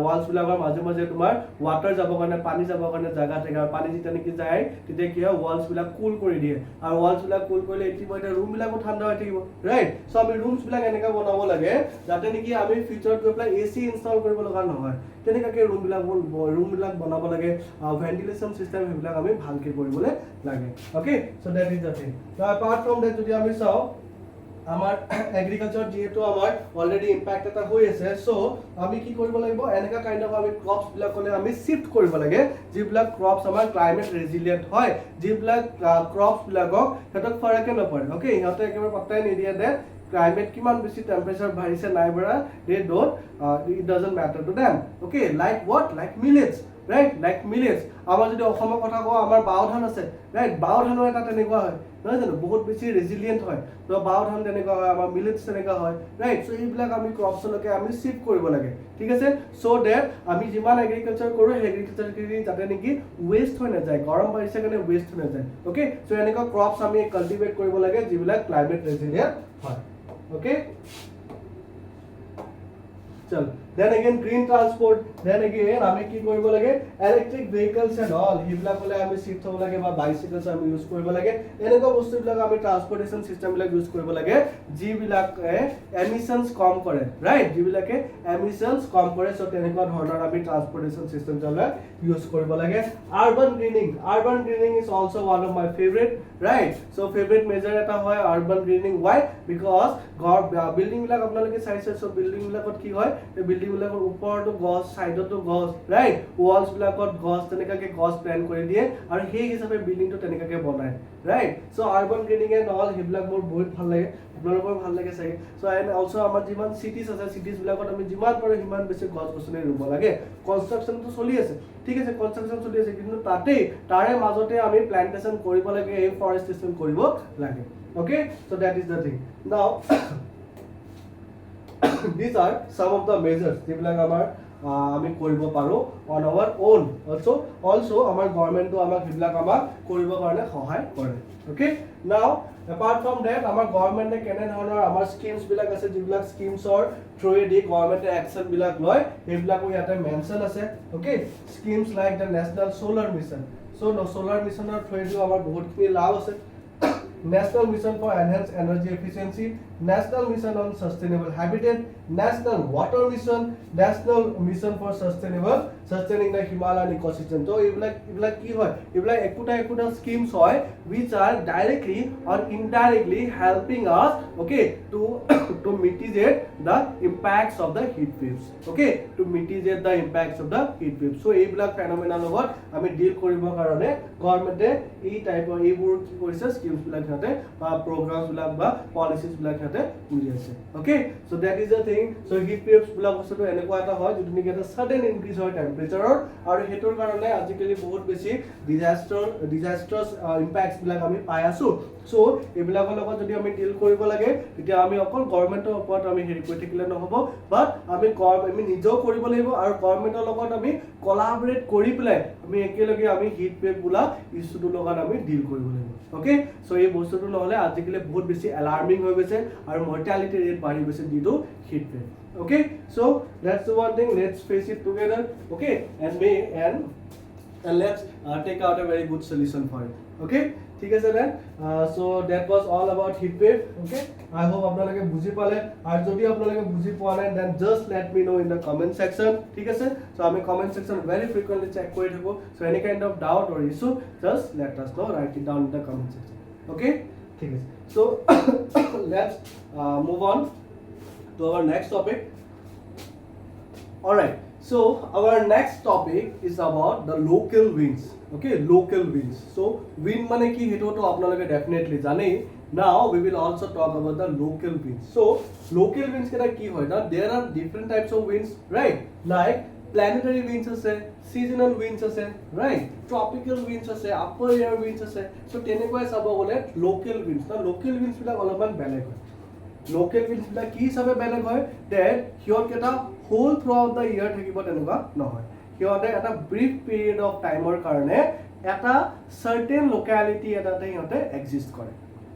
ওয়ালস বিলাকৰ মাজে মাজে তোমাৰ ওয়াটাৰ যাব কাৰণে পানী যাব কাৰণে জায়গা থাকে আৰু পানী যেতিয়া নেকি যায় তেতিয়া কি হয় ওয়ালস বিলাক কুল কৰি দিয়ে আৰু ওয়ালস বিলাক কুল কৰিলে ইতিমধ্যে ৰুম বিলাকো ঠাণ্ডা হৈ থাকিব ৰাইট সো আমি ৰুমস বিলাক এনেকা বনাব লাগে যাতে নেকি আমি ফিউচাৰত গৈ পেলাই এসি ইনষ্টল কৰিব লগা নহয় তেনেকাকে ৰুম বিলাক বনাব লাগে ভেন্টিলেশন সিস্টেম হেবিলাক আমি ভালকে কৰিবলে লাগে okay so that is the thing so apart from that যদি আমি চাও আমাৰ এগ্ৰিকালচাৰ যেটো আমাৰ অলৰেডি ইমপ্যাক্ট এটা হৈ আছে সো আমি কি কৰিব লাগিব এনেকা কাইন্ড অফ আমি ক্ৰপস বিলাকলে আমি শিফট কৰিব লাগে যিবিলাক ক্ৰপস আমাৰ ক্লাইমেট ৰেজিলিয়েন্ট হয় যিবিলাক ক্ৰপস বিলাকক হেতক ফৰকে নপৰে ওকে ইহতে একেবাৰে পত্তাই নিদিয়ে দে climate কিমান বেছি টেম্পাৰেচাৰ বাঢ়িছে নাই Bora they don't it doesn't matter to them okay like what like millets right like millets আমাৰ যদি অসমৰ কথা কও আমাৰ বাও ধান আছে right বাও ধানৰ এটা তেনেকুৱা হয় নহয় জানো বহুত বেছি ৰেজিলিয়েন্ট হয় তো বাও ধান তেনেকুৱা হয় আমাৰ মিলেটস তেনেকুৱা হয় ৰাইট সো এইবিলাক আমি ক্ৰপছলৈকে আমি শিফট কৰিব লাগে ঠিক আছে সো দ্যাট আমি যিমান এগ্ৰিকালচাৰ কৰো এগ্ৰিকালচাৰ কৰি যাতে নেকি ওয়েস্ট হৈ নাযায় গৰম বাঢ়িছে কাৰণে ওয়েস্ট হৈ নাযায় ওকে সো এনেকুৱা ক্ৰপছ আমি কাল্টিভেট কৰিব লাগে যিবিলাক ক্লাইমেট ৰেজিলিয়েন্ট হয় okay চল then again green transport then again আমি কি কৰিব লাগে electric vehicles and all হিবলা কলে আমি শিফট হ'ব লাগে বা bicycles আমি ইউজ কৰিব লাগে এনেকুৱা বস্তুবিলাক আমি ট্ৰান্সপোৰ্টেশন সিস্টেম বিলাক ইউজ কৰিব লাগে যিবিলাক এমিশনস কম কৰে ৰাইট যিবিলাকে এমিশনস কম কৰে সো তেনেকুৱা ধৰণৰ আমি ট্ৰান্সপোৰ্টেশন সিস্টেম জলা ইউজ কৰিব লাগে urban greening is also one of my favorite right so favorite measure এটা হয় urban greening why because building বিলাক আপোনালোকে চাইছে সো বিল্ডিং বিলাকত কি হয় বিল্ডিং বিলাকৰ ওপৰটো গছ সাইডটো গছ ৰাইট ওয়ালস বিলাকত গছ তেনেকাকে গছ প্ল্যান কৰি দিয়ে আৰু সেই হিচাপে বিল্ডিংটো তেনেকাকে বনায় right so urban greening and all হিবিলাক মোৰ বহুত ভাল লাগে আপোনালোকৰ ভাল লাগে চাগে সো এণ্ড অলসো আমাৰ যিমান সিটিজ আছে সিটিজ বিলাকত আমি যিমান পাৰো হিমান বেছি গছ গছনি ৰুব লাগে কনস্ট্ৰাকচনটো চলি আছে ঠিক আছে কনস্ট্ৰাকচন চলি আছে কিন্তু তাৰে মাজতে আমি প্ল্যান্টেশন কৰিব লাগে এই ফৰেষ্টেশন কৰিব লাগে okay so that is the thing now these are some of the measures যিবিলাক আমাৰ আমি কৰিব পাৰো on our own also আমাৰ গভৰ্নমেন্টটো আমাক হিবিলাক আমাক কৰিব কাৰণে সহায় কৰে okay now apart from that আমাৰ গভৰ্ণমেণ্টে কেনে ধৰণৰ আমাৰ স্কিমছ বিলাক আছে যিবিলাক স্কিমছৰ থ্ৰুৱেদি গভৰ্ণমেণ্টে একশ্যন বিলাক লয় সেইবিলাকো ইয়াতে মেনশ্যন আছে okay schemes like the national solar mission so' solar মিছনৰ থ্ৰুৱেদিও আমাৰ বহুতখিনি লাভ আছে National Mission for Enhanced Energy Efficiency, National Mission on Sustainable Habitat, National Water Mission, National Mission for Sustaining the Himalayan Ecosystem. So, এইবিলাক কি হয় এইবিলাক একোটা schemes হয় which are directly or indirectly helping us okay to mitigate the impacts of the heat waves okay to mitigate the impacts of the heat waves. So, এইবিলাক phenomena লগত আমি ডিল কৰিবৰ কাৰণে গভৰ্ণমেণ্টে এই টাইপৰ এইবোৰ কি কৰিছে স্কিমছ বিলাক হাতে বা প্ৰগ্ৰামছ বিলাক বা পলিচিজ বিলাক হাতে উলিয়াইছে okay so that is the thing so heat waves বিলাক বস্তুটো এনেকুৱা এটা হয় যিটো নেকি এটা সাডেন ইনক্ৰিজ হয় টেম্পাৰেচাৰৰ আৰু হেতৰ কাৰণে আজিকালি বহুত বেছি ডিজাস্টাৰছ ইম্পেক্টছ বিলাক আমি পাই আছো সো এইবিলাকৰ লগত যদি আমি ডিল কৰিব লাগে তেতিয়া আমি অকল গভৰ্ণমেণ্টৰ ওপৰত আমি হেৰি কৰি থাকিলে নহব বাট আমি নিজেও কৰিব লাগিব আৰু গভৰ্ণমেণ্টৰ লগত আমি কোলাবৰেট কৰি পেলাই আমি একেলগে আমি হিট ওয়েভ বোলা ইস্যুটোৰ লগত আমি ডিল কৰিব লাগিব ওকে সো এই বস্তুটো নহলে আজিকালি বহুত বেছি এলাৰ্মিং হৈ গৈছে আৰু মৰ্টালিটি ৰেট বাঢ়ি গৈছে due to heat wave okay so that's the one thing let's face it together okay and let's take out a very good solution for it okay ঠিক আছে then so that was all about heat wave okay I hope আপোনালোকে বুজি পালে আৰু যদি আপোনালোকে বুজি পোৱা নাই then just let me know in the comment section ঠিক আছে so আমি comment section very frequently check কৰি থাকো so any kind of doubt or issue just let us know write it down in the comment section okay ঠিক আছে so let's move on to our next topic all right so our next topic is about the local winds okay local winds so wind mane ki heto to apnaloke definitely jane now we will also talk about the local winds so local winds keta ki hoy na there are different types of winds right like planetary winds ase seasonal winds ase right tropical winds ase upper air winds ase so tenekoi sabo gole local winds na local winds bila olaman beleg hoy local winds bila ki hisabe beleg hoy that hiot keta whole throughout the year থাকিব তেনেকুৱা নহয় হিয়তে এটা brief period of টাইমৰ কাৰণে এটা certain locality এটাতে হিয়তে exist কৰে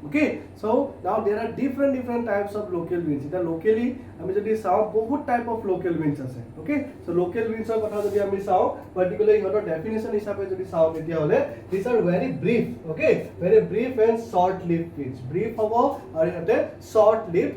okay so now there are different types of local winds এটা locally আমি যদি চাও বহুত টাইপ অফ local winds আছে okay so local winds ৰ কথা যদি আমি চাও particularly হিয়তৰ ডেফিনিশন হিচাপে যদি চাও তেতিয়া হলে these are very brief okay very brief and short lived winds brief হ'ব আৰু হিয়তে short lived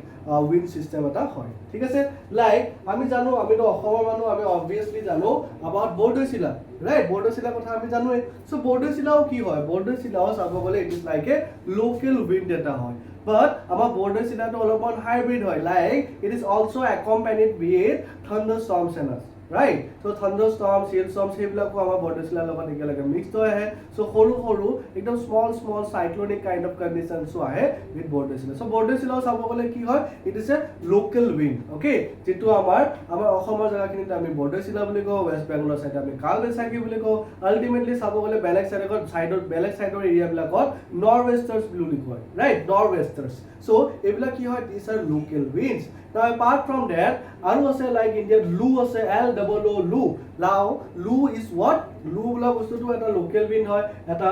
wind system এটা হয় ঠিক আছে লাইক আমি জানো আমি তো অসমৰ মানুহ আমি obviously জানো about বৰদৈচিলা right বৰদৈচিলা কথা আমি জানো সো বৰদৈচিলাও কি হয় বৰদৈচিলাও চাব গলে it is like a local wind এটা হয় but আমাৰ বৰদৈচিলাটো অলপমান হাইব্ৰিড হয় like it is also accompanied with thunderstorms and right so thunderstorms hailstorms সেইবিলাকো আমাৰ বৰদৈচিলাৰ লগত একেলগে মিক্সড হৈ আহে so সৰু একদম small cyclonic kind of conditions আহে with বৰদৈচিলা so বৰদৈচিলাও চাব গলে কি হয় it is a local wind okay যেটো আমাৰ অসমৰ জায়গাখিনিতে আমি বৰদৈচিলা বুলি কওঁ ওয়েস্ট বেংগলৰ সাইডে আমি কালবৈশাখী বুলি কওঁ আলটিমেটলি চাব গলে বেলেগ সাইডৰ এৰিয়া বিলাকত নৰৱেষ্টাৰ্ছ বুলি কয় right নৰৱেষ্টাৰ্ছ so এইবিলাক কি হয় these are local winds now apart from that aru ase like India lu ase LOO lu is what lu bula bostu to eta local wind hoy eta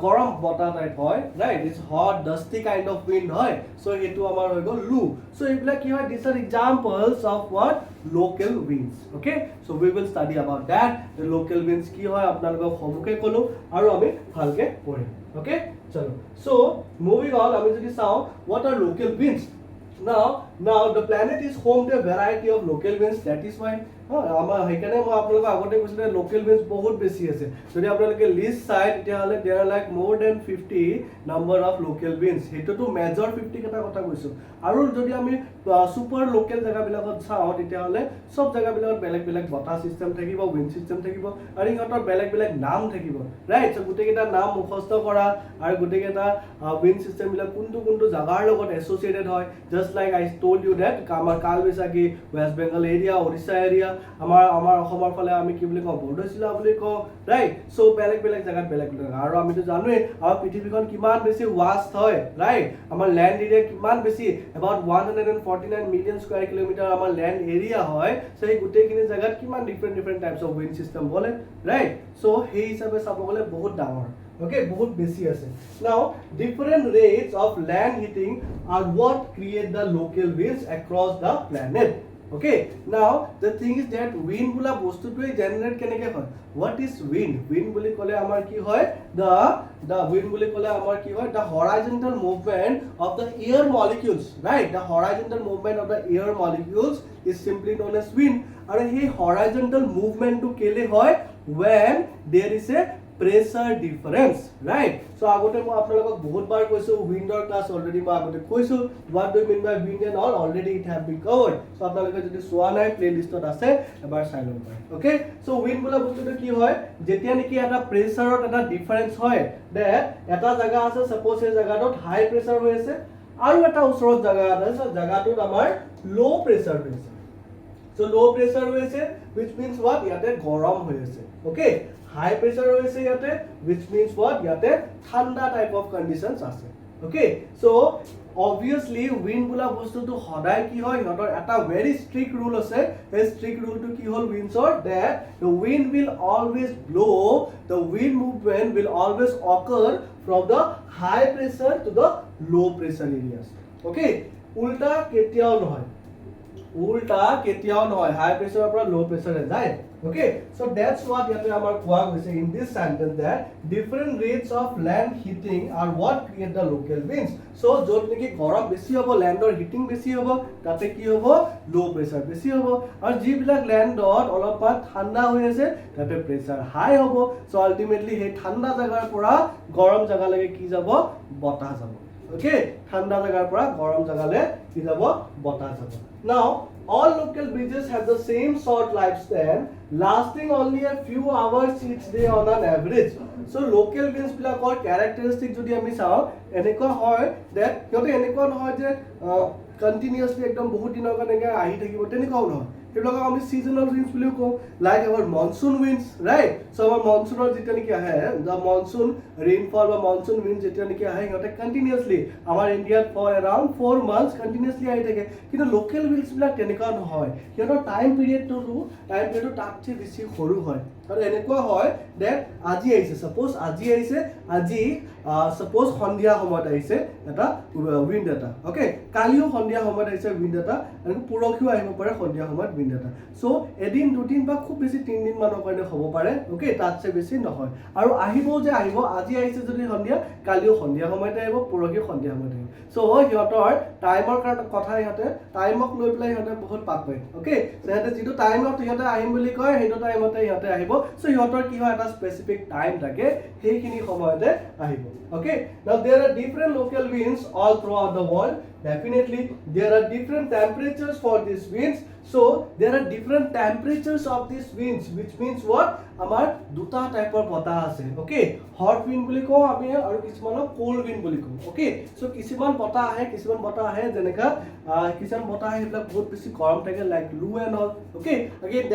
gorom bota type hoy right it's hot dusty kind of wind hoy so etu amar hoy go lu so ebla ki hoy these are examples of what local winds okay so we will study about that the local winds ki hoy apnalok homuke kolu aru ami bhalke porim okay chalo so moving on ami jodi sao what are local winds now the planet is home to a variety of local winds that is why আমাৰ হেকানে মই আপোনালোক আগতে কৈছিলে local winds বহুত বেছি আছে যদি আপোনালোকে লিষ্ট চাই তেতিয়া হলে there are like more than 50 number of local winds হেটো তো মেজৰ 50 কেটা কথা কৈছো আৰু যদি আমি সুপাৰ লোকেল জায়গা বিলাকত চাও তেতিয়া হলে সব জায়গা বিলাকত বেলেগ বতাহ সিস্টেম থাকিব উইন্ড সিস্টেম থাকিব আৰু ইহঁতৰ বেলেগ নাম থাকিব ৰাইট সো গুটে কেটা নাম মুখস্থ কৰা আৰু গুটে কেটা উইন্ড সিস্টেম বিলাক কোনটো জাগাৰ লগত এসোসিয়েটেড হয় just like I told you that আমাৰ Kalbaishakhi west Bengal area Odisha area আমাৰ অসমৰ ফালে আমি কি বুলি কওঁ বৰদৈচিলা বুলি কওঁ ৰাইট সো বেলেগ জাগাত বেলেগ আৰু আমি তো জানোৱে আমাৰ পৃথিৱীখন কিমান বেছি ওয়াস্ট হয় ৰাইট আমাৰ ল্যান্ড এৰিয়া কিমান বেছি about 149 million square kilometer আমাৰ ল্যান্ড এৰিয়া হয় সেই গুটেখিনি জাগাত কিমান different types of wind system বলে ৰাইট সো হেই হিচাপে চাব গলে বহুত ডাঙৰ okay বহুত বেছি আছে now different rates of land heating are what create the local winds across the planet okay now the thing is that wind bula bostutoy generate keneke hoy what is wind boli kole amar ki hoy the wind boli kole amar ki hoy the horizontal movement of the air molecules right the horizontal movement of the air molecules is simply known as wind aru he horizontal movement to kele hoy when there is a pressure difference right so agote mo apnalok bahut bar koisu wind or class already ma agote koisu what do you mean by wind and all already it have been covered so apnalok jodi soa nai playlist ot ase ebar sai lom pare okay so wind bola bostu to ki hoy jetia niki eta pressure ot eta difference hoy that eta jaga ase suppose ei jaga dot high pressure hoy ase aru eta usorot jaga ase jaga dot amar low pressure hoy ase so low pressure hoy ase which means what yate gorom hoy ase okay high pressure hoise yate which means what yate thanda type of conditions ase okay so obviously wind bula bostu to hodai ki hoy notor eta very strict rule ase a strict rule to ki hol winds or that the wind will always blow the wind movement will always occur from the high pressure to the low pressure areas okay ulta ketiao nohoy high pressure pura low pressure e jay okay so that's what yate amar koa hoise in this sentence that different rates of land heating are what create the local winds so jot niki gorom beshi hobo land or heating beshi hobo tate ki hobo low pressure beshi hobo aru ji bilak land dot olopa thanda hoy ase tate pressure high hobo so ultimately he thanda jagar pura gorom jaga lage ki jabo bota jabo okay thanda jagar pura gorom jaga le ki jabo bota jabo now all local bridges have the same short lifespan lasting only a few hours each day on an average so local winds bilakor characteristic jodi ami sao eneko hoy that yote eneko hoy je continuously ekdom bahut dinor kanege ahi thakibo teneko no ebilaka ami seasonal winds বুলি কও like our monsoon winds right so our monsoon or jeta niki ahe the monsoon rainfall or monsoon winds jeta niki ahe yote continuously our India for around 4 months continuously ahi thake kintu local winds bilak teneka no hoy yotor time period to tatche beshi horu hoy aru eneko hoy that aji aise suppose suppose hondia homat aise eta wind eta okay kalio hondia homat aise wind eta aru purokhiu ahibo pare hondia homat wind eta so edin dutin ba khub beshi 3 din manor karone hobo pare okay tatche beshi nohoy aru ahibo je ahibo aji aise jodi hondia kalio hondia homat ahibo purokhi hondia homat ahibo so yotor timer kotha yote time ok loi play yote bahut pat pae okay so yote jitu time ot yote ahim boli koy heto time ote yote ahibo so yotor ki hoy eta specific time take hei kini samoyte ahibo okay now there are different local winds all throughout the world definitely there are different temperatures for these winds so there are different temperatures of these winds which means what amar duta type of bata ase okay hot wind boli ko ami aru kisman cold wind boli ko okay so kisman bata ahe jeneka kisman bata ahe ebla bahut beshi gorom thake like loo and all okay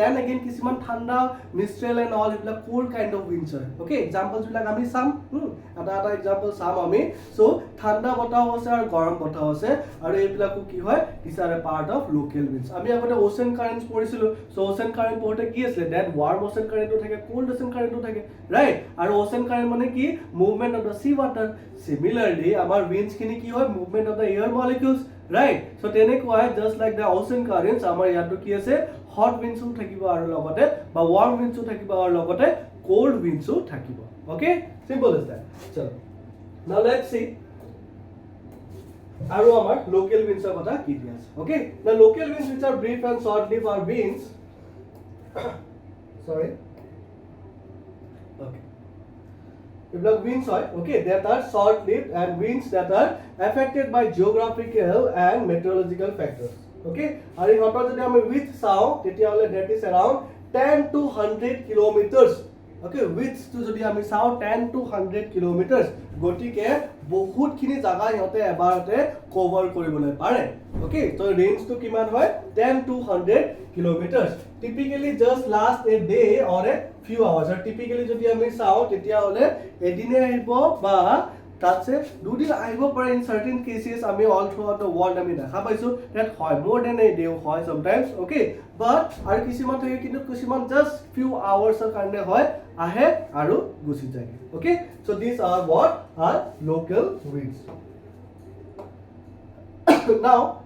then again kisman thanda mistral and all ebla cold kind of winds hoy okay examples bilak ami sam eta example sam ami so thanda bata ase aru gorom bata ase aru ebla ko ki hoy these are a part of local winds ami agote ocean currents পঢ়িছিলো so ocean current পঢ়তে কি আছে that warm ocean current ও থাকে cold ocean current ও থাকে right আৰু ocean current মানে কি movement of the sea water similarly আমাৰ winds খিনি কি হয় movement of the air molecules right so তেনেকুৱা just like the ocean currents আমাৰ ইয়াতো কি আছে hot winds ও থাকিব আৰু লগতে বা warm winds ও থাকিব আৰু লগতে cold winds ও থাকিব okay simple as that so now let's see aru amar local winds er kotha ki di ase okay the local winds which are brief and short lived are winds sorry okay if the winds are okay that are short lived and winds that are affected by geographical and meteorological factors okay ari hotor jodi ami width sao tetia hole that is around 10 to 100 kilometers okay width to jodi ami sao 10 to 100 kilometers gotike bahut khini jaga yote ebarate cover koribole pare okay so range to kiman hoy 10 to 100 kilometers typically just last a day or a few hours or typically jodi ami sao tetia hole edine ahibo ba তাতছে দুদিন আহিব পাৰে in certain কেसेस আমি all থ্ৰুআউট the world আমি দেখা পাইছো that হয় more than a day হয় sometimes okay but আৰু কিছুমান থাকে কিন্তু কিছুমান just few hours ৰ কাৰণে হয় আহে আৰু গুচি যায় okay so these are what are local winds now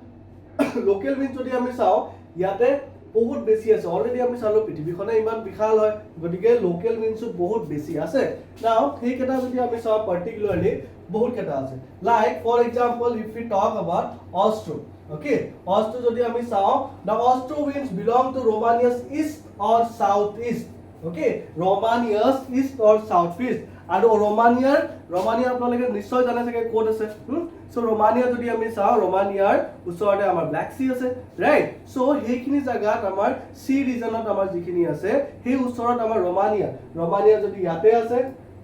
local winds যদি আমি চাও ইয়াতে বহুত বেছি আছে অলৰেডি আমি চালো পৃথিৱীখনে ইমান বিশাল হয় গতিকে লোকেল উইন্ডছ বহুত বেছি আছে নাও ঠিক এটা যদি আমি চাও পাৰ্টিকুলাৰলি বহুত কেটা আছে like for example if we talk about Austru okay Austru যদি আমি চাও the Austru winds belong to Romania's east or south east okay Romania's east or south east আৰু ৰোমানিয়া আপোনালোকে নিশ্চয় জানে চাগে কোড আছে সো ৰোমানিয়া যদি আমি চাও ৰোমানিয়াৰ ওচৰতে আমাৰ ব্ল্যাক সি আছে ৰাইট সো হেখিনি জায়গাত আমাৰ সি ৰিজনত আমাৰ যিখিনি আছে সেই ওচৰত আমাৰ ৰোমানিয়া যদি ইয়াতে আছে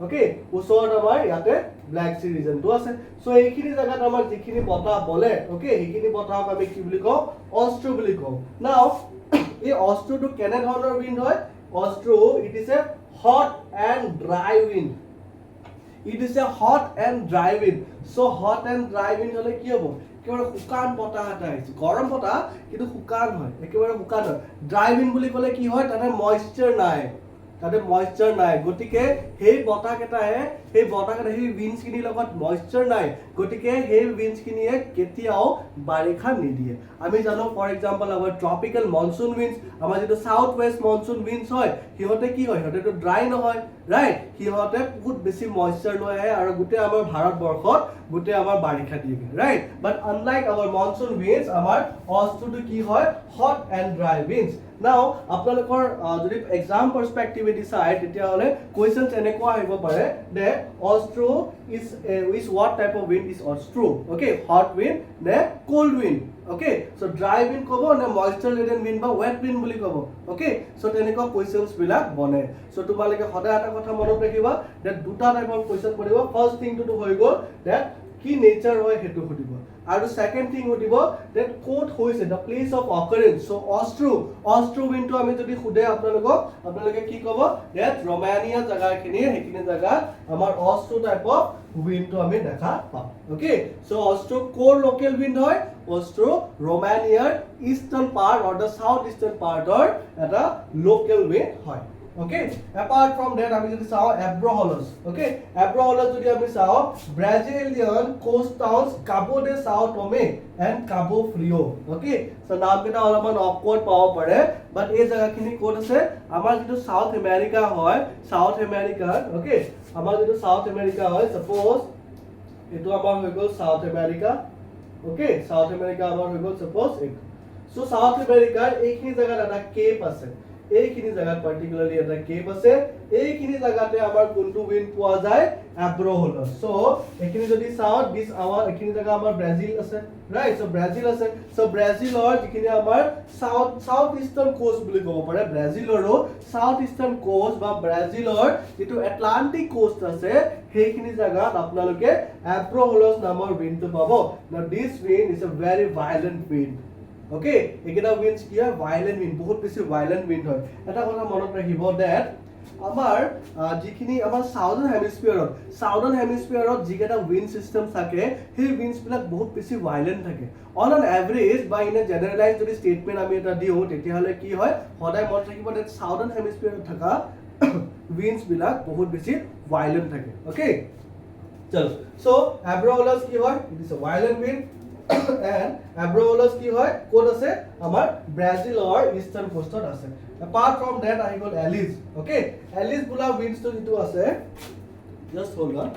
ওকে ওচৰত আমাৰ ইয়াতে ব্ল্যাক সি ৰিজনটো আছে সো এইখিনি জায়গাত আমাৰ যিখিনি বতাহ বলে ওকে এইখিনি বতাহক আমি কি বুলি কওঁ অস্ট্ৰো বুলি কওঁ নাও এই অস্ট্ৰোটো কেনে ধৰণৰ উইন্ড হয় Austru it is a hot and dry wind it is a hot and dry wind so hot and dry wind হলে কি হ'ব একেবাৰে শুকান বতাহ এটা আহিছে গৰম বতাহ কিন্তু শুকান হয় একেবাৰে শুকান হয় ড্ৰাই উইন্ড বুলি ক'লে কি হয় তাতে ময়েশ্চাৰ নাই গতিকে সেই বতাহ কেটাহে সেই উইন্ডছ কিনি লগত ময়েশ্চাৰ নাই গতিকে সেই উইন্ডছ কিনিয়ে কেতিয়াও বাৰিষা নিদিয়ে আমি জানো ফৰ এক্সাম্পল আমাৰ ট্ৰপিক্যাল মনসুন উইন্ডছ আমাৰ যেটো সাউথ ওয়েস্ট মনসুন উইন্ডছ হয় হিহতে কি হয় হিহতে তো ড্ৰাই নহয় ৰাইট হিহতে বহুত বেছি ময়েশ্চাৰ লৈ আহে আৰু গুটে আমাৰ ভাৰতবৰ্ষত গুটে আমাৰ বাৰিষা দিয়ে ৰাইট বাট আনলাইক আমাৰ মনসুন উইন্ডছ আমাৰ অস্ট্ৰোটো কি হয় হট এন্ড ড্ৰাই উইন্ডছ নাও আপোনালোকৰ যদি এক্সাম পাৰ্সপেক্টিভেদি চাই তেতিয়া হলে কোৱেশ্চনছ এনেকুৱা আহিব পাৰে দে অস্ট্ৰো is what type of wind is অস্ট্ৰো okay hot wind নে cold wind okay so dry wind কব নে moisture laden wind বা wet wind বুলি কব okay so তেনেকুৱা কোৱেশ্চনছ বিলাক বনে so তোমালোকে সদায় এটা কথা মনত ৰাখিবা that দুটা টাইপৰ কোৱেশ্চন পঢ়িব ফাৰ্স্ট থিং টু হৈ গ'ল that কি নেচাৰ হয় হেতু সুধিব আৰু সেকেন্ড থিং সুধিব that কোড হৈছে the place of occurrence so Austru wind টো আমি যদি খুদে আপোনালোকে কি কব that ৰোমানিয়া জায়গাখিনি হেখিনি জায়গা আমাৰ অস্ট্ৰো টাইপ অফ উইন্ড টো আমি দেখা পাম ওকে সো অস্ট্ৰো কোৰ লোকেল উইন্ড হয় অস্ট্ৰো ৰোমানিয়াৰ eastern part or the south eastern পাৰ্টৰ এটা লোকেল উইন্ড হয় okay apart from that আমি যদি চাও এব্ৰোহলস okay এব্ৰোহলস যদি আমি চাও ব্ৰাজিলিয়ান কোস্ট টাউনস কাবো ডে সাও টমে এন্ড কাবো ফ্ৰিও okay so নাম কেটা অলপমান অকৱাৰ্ড পাব পাৰে বাট এই জায়গাখিনি কোড আছে আমাৰ যেটো সাউথ আমেৰিকা হয় সাউথ আমেৰিকাৰ okay আমাৰ যেটো সাউথ আমেৰিকা হয় সাপোজ এটো আমাৰ হৈ গ'ল south America okay south America আমাৰ হৈ গ'ল সাপোজ so সাউথ আমেৰিকাৰ এইখিনি জায়গাত এটা কেপ আছে এইখিনি জায়গাত পাৰ্টিকুলাৰলি এটা কেপ আছে এইখিনি জায়গাতে আমাৰ কোনটো উইন্ড পোৱা যায় এব্ৰোহলস সো এইখিনি যদি চাও দিস আৱাৰ এইখিনি জায়গা আমাৰ ব্ৰাজিল আছে ৰাইট সো ব্ৰাজিল আছে সো ব্ৰাজিলৰ যিখিনি আমাৰ সাউথ ইস্টাৰ্ন কোস্ট বুলি ক'ব পাৰে ব্ৰাজিলৰো সাউথ ইস্টাৰ্ন কোস্ট বা ব্ৰাজিলৰ যেটো এটলান্টিক কোস্ট আছে সেইখিনি জায়গাত আপোনালোকে এব্ৰোহলস নামৰ উইন্ডটো পাব নাও this wind is a very violent wind okay ekita winds ki hoy violent wind bahut beshi violent wind hoy eta kotha monot rakhibo that amar jikhini amar southern hemisphere ot jiketa wind system thake he winds bilak bahut beshi violent thake on an average by in a generalized jodi statement ami eta diu tetia hole ki hoy hoday monot rakhibo that southern hemisphere ot thaka winds bilak bahut beshi violent thake okay chalo so abrolus ki hoy it is a violent wind and এব্ৰোহলস কি হয় code আছে আমাৰ ব্ৰাজিলৰ eastern কোস্টত আছে apart from that I got এলিস okay এলিস বুলা winds তো যেটো আছে just hold on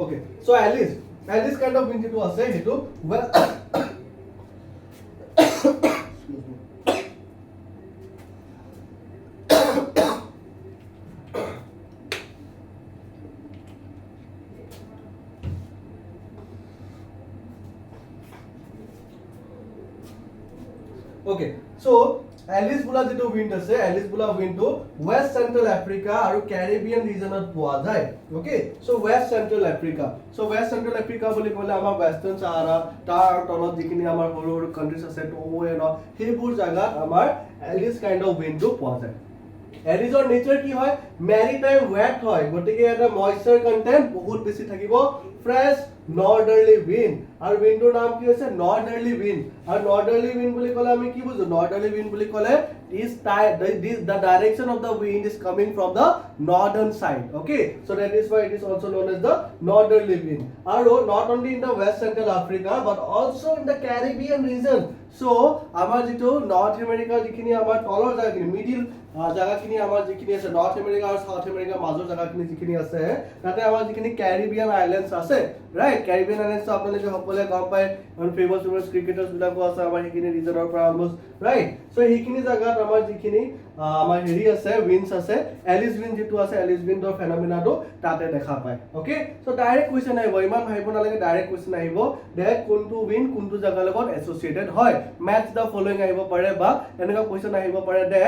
okay so এলিস kind of wind যেটো আছে হেতু okay so এলিস বুলা যেটো উইন্ড আছে এলিস বুলা উইন্ডটো ওয়েস্ট সেন্ট্রাল আফ্ৰিকা আৰু ক্যাৰিবিয়ান ৰিজনত পোৱা যায় okay so West central Africa so West central Africa বুলি ক'লে আমাৰ ওয়েস্টাৰ্ণ সাহাৰা তাৰ তলত যিখিনি আমাৰ সৰু সৰু কান্ট্ৰিজ আছে টোগো এন সেইবোৰ জায়গাত আমাৰ এলিস কাইন্ড অফ উইন্ডটো পোৱা যায় এলিজৰ নেচাৰ কি হয় মেৰিটাইম ওয়েট হয় গতিকে এটা ময়েশ্চাৰ কন্টেন্ট বহুত বেছি থাকিব ফ্ৰেছ নৰ্দাৰ্লি উইণ্ড আৰু উইণ্ডৰ নাম কি হৈছে নৰ্দাৰ্লি উইণ্ড আৰু নৰ্দাৰ্লি উইণ্ড বুলি ক'লে আমি কি বুজো নৰ্দাৰ্লি উইণ্ড বুলি ক'লে the direction of the wind is coming from the northern side okay so that is why it is also known as the northerly wind and not only in the west central africa but also in the caribbean region so amar jito north america jikhini amar tolor jaga middle জায়গা খিনি আমাৰ যিখিনি আছে north America আৰু south আমেৰিকাৰ মাজৰ জায়গা খিনি যিখিনি আছে তাতে আমাৰ যিখিনি ক্যাৰিবিয়ান আইল্যান্ডস আছে ৰাইট ক্যাৰিবিয়ান আইল্যান্ডস আপোনালোকে সকলোৱে গম পায় আৰু ফেমাস ক্ৰিকেটাৰ্ছ বিলাকো আছে আমাৰ সেইখিনি ৰিজনৰ পৰা অলমোষ্ট ৰাইট সো সেইখিনি জায়গাত আমাৰ যিখিনি আমাৰ হেৰি আছে উইন্ডস আছে এলিস উইন্ড যেটো আছে এলিস উইণ্ডৰ ফেনোমেনাটো তাতে দেখা পায় ওকে সো ডাইৰেক্ট কোৱেশ্চন আহিব ইমান ভাবিব নালাগে ডাইৰেক্ট কোৱেশ্চন আহিব যে কোনটো উইণ্ড কোনটো জায়গাৰ লগত এছ'চিয়েটেড হয় ম্যাচ দা ফলোইং আহিব পাৰে বা এনেকুৱা কোৱেশ্চন আহিব পাৰে যে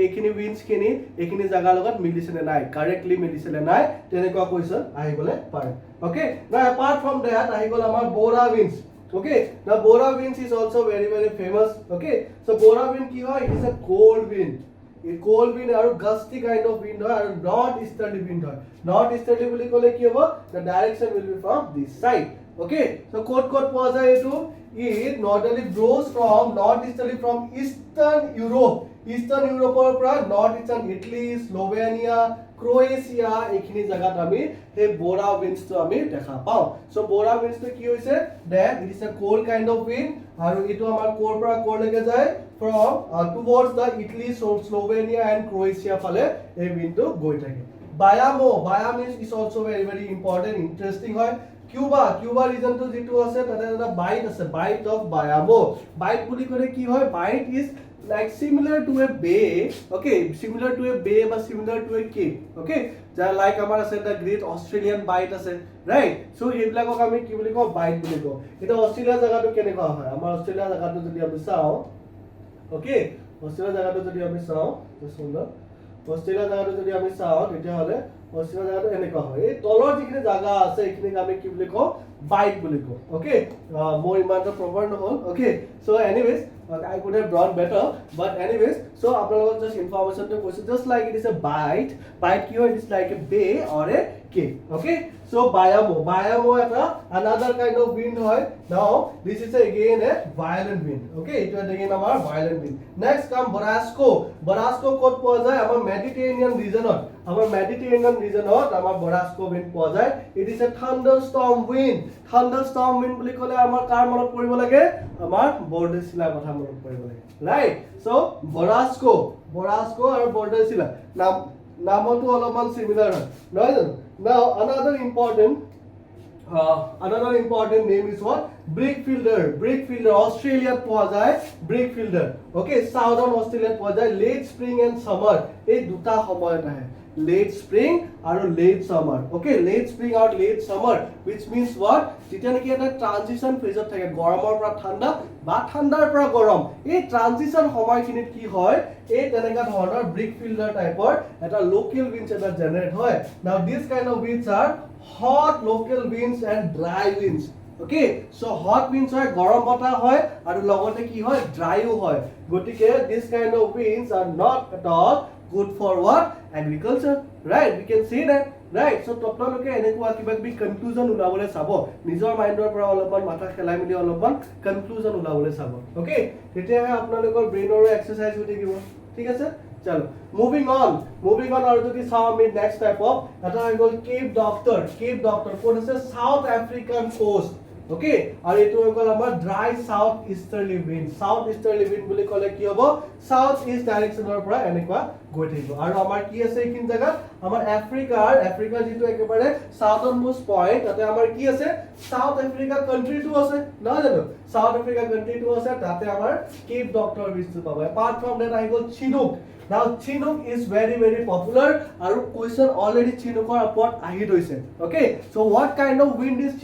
এইখিনি উইন্ডস খিনি এইখিনি জায়গাৰ লগত মিলিছেনে নাই কাৰেক্টলি মিলিছেনে নাই তেনেকুৱা কোৱেশ্চন আহিবলে পাৰে okay now apart from that ahi gol amar bora winds okay now bora winds is also very very famous okay so bora wind ki hoy it is a cold wind a cold wind aru gusty kind of wind hoy aru north easterly wind hoy north easterly boli kole ki hobo the direction will be from this side okay so code poa jay etu it northerly blows from northeasterly from eastern europe or pra north eastern italy slovenia Croatia এইখিনি জায়গাত আমি হে বোরা winds তো আমি দেখা পাও so বোরা winds তো কি হইছে that it is a cold kind of wind আর এটো আমার কোর পৰা কোৰ লেকে যায় from towards the Italy Slovenia and Croatia ফালে এই উইন্ড তো গৈ থাকে Bayamo is also very very important interesting হয় কিউবা রিজন তো যেটো আছে তাতে এটা বাইট আছে বাইট অফ বায়ামো বাইট বুলি কলে কি হয় বাইট is like similar to a bay okay similar to a bay but similar to a cape okay like amar ase the great australian bight ase right so eblakok ami ki boli ko bight boli ko eta australia jaga to kene koa hoy amar australia jaga to jodi ami sao okay australia jaga to jodi ami sao to sundor australia jaga to jodi ami sao tetia hole australia jaga to ene koa hoy ei tolor jikhine jaga ase ekhine ami ki boli ko bight boli ko okay more iman to proper no hol okay so anyways I could have drawn better but anyways so apnalok just information to question just like it is a bite here it is like a bay or a cape okay so bayamo eta another kind of wind hoy now this is again a violent wind okay it is again our violent wind next come borasco kot poa jay amar mediterranean regionot amar borasco wind poa jay it is a thunderstorm wind বুলি কলে আমাৰ কাৰ মনত পৰিব লাগে আমাৰ বৰ্ডেছিলা কথা মনত পৰিব লাগে ৰাইট সো borasco আৰু বৰ্ডেছিলা নামটো অলপমান সিমিলাৰ হয় নহয় জানো now another important name is what brickfielder australia পোৱা যায় brickfielder okay southern australia পোৱা যায় late spring and summer এই দুটা সময়ত আহে late spring আৰু late summer okay late spring or late summer which means what যেতিয়া নেকি এটা ট্ৰানজিশন ফেজত থাকে গৰমৰ পৰা ঠাণ্ডা বা ঠাণ্ডাৰ পৰা গৰম এই ট্ৰানজিশন সময়খিনিত কি হয় এই তেনেকা ধৰণৰ ব্ৰিকফিল্ডাৰ টাইপৰ এটা লোকেল উইন্ডছ এটা জেনাৰেট হয় now this kind of winds are hot local winds and dry winds okay so hot winds hoy gorom bata hoy aru logote ki hoy dryও hoy gotike this kind of winds are not at all good for what agriculture right we can say that right so topnaloke enekua kiba bi conclusion ulabole sabo nijor mindor pora olopan matha khelai mili olopan conclusion ulabole sabo okay tetia apnalokor brain or exercise hote kibo thik ache chalo moving on aru jodi saw me next type of eta hoy gol cape doctor kon ase south african coast okay aru etu hoy gol amar dry south easterly wind boli kole ki hobo south east direction or pora enekwa goi thaibo aru amar ki ase ekin jaga amar africa jitu ekebare southern most point tate amar ki ase south africa country to ase na jano south africa country to ase tate amar cape doctor wind to pabo apart from that I go chinook now chinook is very very popular aru question already chinookor upon ahi doise okay so what kind of wind is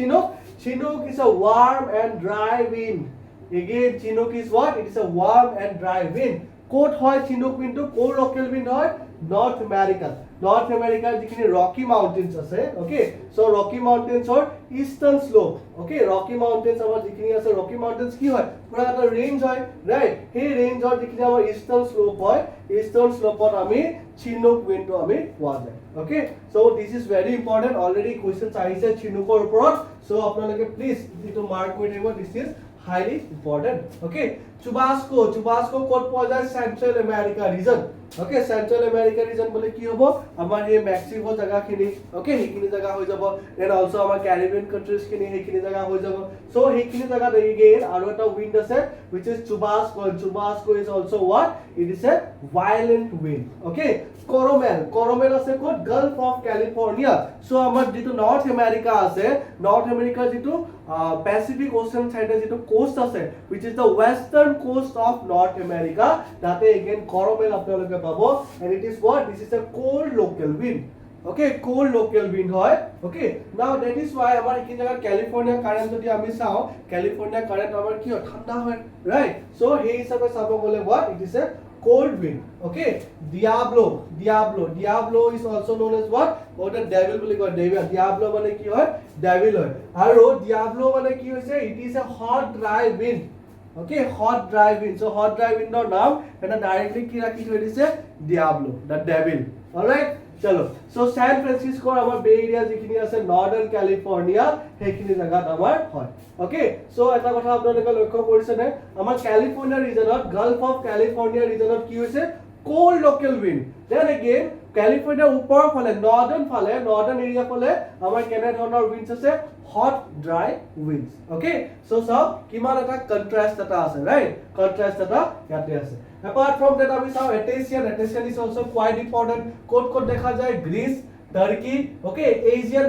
chinook is a warm and dry wind again chinook is what it is a warm and dry wind কোট হয় Chinook উইন্ডটো কোৰ local wind হয় north আমেৰিকাৰ যিখিনি ৰকি মাউন্টেইনছ আছে okay so ৰকি মাউন্টেইনছৰ eastern slope okay ৰকি মাউন্টেইনছ আমাৰ যিখিনি আছে ৰকি মাউন্টেইনছ কি হয় পুৰা এটা ৰেঞ্জ হয় ৰাইট সেই ৰেঞ্জৰ যিখিনি আমাৰ ইষ্টাৰ্ণ স্লোপ হয় ইষ্টাৰ্ণ স্লোপত আমি চিনুক উইন্ডটো আমি পোৱা যায় okay so this is very important already questions আহিছে চিনুকৰ ওপৰত সো আপোনালোকে প্লিজ দিটো মাৰ্ক কৰি থাকিব this is highly important okay Chubasco ক'ত পোৱা যায় Central America region okay Central America region বলে কি হ'ব আমাৰ এই মেক্সিকো জায়গাখিনি okay হেখিনি জায়গা হৈ যাব দেন অলসো আমাৰ ক্যাৰিবিয়ান কান্ট্ৰিজ খিনি হেখিনি জায়গা হৈ যাব সো হেখিনি জায়গা এগেইন আৰু এটা উইন্ড আছে which is Chubasco is also what it is a violent wind okay Coromel আছে ক'ত গালফ অফ ক্যালিফোর্নিয়া সো আমাৰ যেটো নৰ্থ আমেৰিকা আছে নৰ্থ আমেৰিকাৰ যেটো Pacific Ocean সাইডে যেটো কোস্ট আছে which is the western coast of North America তাতে again Coromel আপোনালোকে পাব and it is what this is a cold local wind okay cold local wind হয় okay now that is why আমাৰ এই জায়গা ক্যালিফোৰ্নিয়া কাৰেন্ট যদি আমি চাও ক্যালিফোৰ্নিয়া কাৰেন্ট আমাৰ কি হয় ঠান্ডা হয় right so সেই হিচাপে চাব গলে what it is a cold wind okay Diablo is also known as what the devil বুলি কয় Diablo মানে কি হয় devil হয় আৰু Diablo মানে কি হৈছে it is a hot dry wind okay hot dry wind so hot dry wind ৰ নাম এটা ডাইৰেক্টলি কি ৰাখি থৈ দিছে Diablo the devil all right চলো সো সান ফ্ৰান্সিস্কো আমাৰ বে এৰিয়া যিখিনি আছে নৰ্দাৰ্ণ ক্যালিফোৰ্নিয়া হেখিনি জায়গাত আমাৰ হয় ওকে সো এটা কথা আপোনালোকে লক্ষ্য কৰিছে নে আমাৰ ক্যালিফোৰ্নিয়া ৰিজনত গালফ অফ ক্যালিফোৰ্নিয়া ৰিজনত কি হৈছে cold local wind then again California ওপৰৰ ফালে নৰ্দাৰ্ণ এৰিয়া ফালে আমাৰ কেনে ধৰণৰ উইন্ডছ আছে hot dry winds okay so কিমান এটা কন্ট্ৰাষ্ট এটা আছে ৰাইট কন্ট্ৰাষ্ট এটা ইয়াতে আছে apart from that আমি চাও Atessian is also quite important কোট দেখা যায় Greece Turkey okay Asian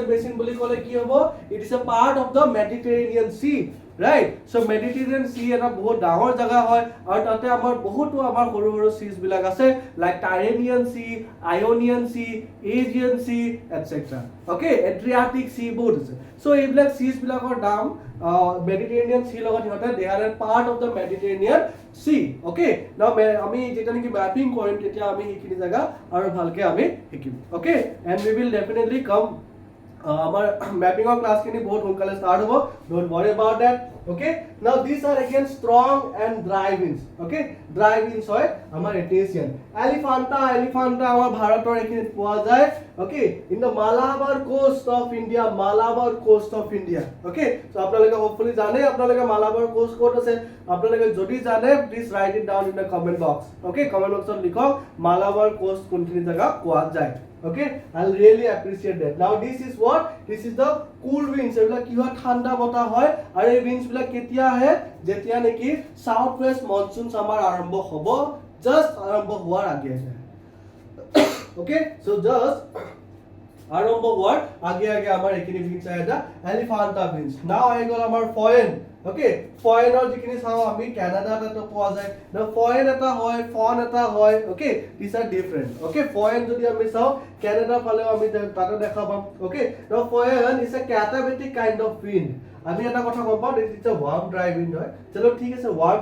basin বুলি ক'লে কি হ'ব it is a part of the Mediterranean Sea right so Mediterranean Sea এটা বহুত ডাঙৰ জায়গা হয় আৰু তাতে আমাৰ বহুতো আমাৰ সৰু seas বিলাক আছে like Tyrrhenian Sea Ionian Sea Aegean Sea etc okay Adriatic Sea বহুত আছে so এইবিলাক seas বিলাকৰ নাম Mediterranean Sea লগত হতে they are a part of the Mediterranean Sea okay now আমি যেটা নাকি ম্যাপিং কৰিম তেতিয়া আমি এইখিনি জায়গা আৰু ভালকে আমি শিকিম okay and we will definitely come our mapping of class kini bahut honkale start hobo don't worry about that okay now these are again strong and dry winds okay dry winds hoy amar Atessian Elephanta amar bharator ekhine poa jay okay in the Malabar coast of India okay so apnaloke hopefully jane apnaloke Malabar coast kot ase apnaloke jodi jane please write it down in the comment box okay comment box ot likhok Malabar coast konkhini jaga poa jay okay I'll really appreciate that now this is the cool winds ebla ki hoy thanda bota hoy aru ei winds bila ketia ahe jetia neki south west monsoon samar arambho hobo just arambho hoar age ase okay so just arambho hoar age amar ekini winds ahe da Elephanta winds now I got amar foreign okay foreigner যিখিনি চাও আমি কানাডাত এটা পোৱা যায় না foreign এটা হয় ফন এটা হয় okay these are different okay foreign যদি আমি চাও কানাডা ফালে আমি তাতে দেখা পাম okay now foreign is a katabatic kind of wind আমি এটা কথা গম পাও this is a warm dry wind হয় চলো ঠিক আছে warm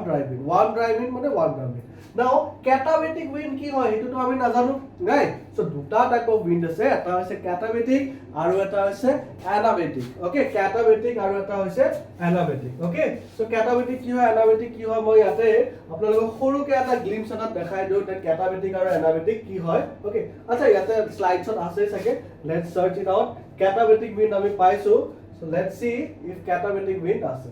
dry wind মানে warm dry wind now katabatic wind কি হয় এটো তো আমি নাজানো right so দুটা টাইপ অফ wind আছে এটা আছে katabatic আৰু এটা আছে anabatic okay katabatic আৰু এটা হৈছে anabatic okay so katabatic কি হয় anabatic কি হয় মই ইয়াতে আপোনালোকক সৰুকে এটা গ্লিম্পছ এটা দেখাই দিও যে katabatic আৰু anabatic কি হয় okay আচ্ছা ইয়াতে স্লাইডছত আছে সাকে let's search it out katabatic wind আমি পাইছো so let's see if katabatic wind আছে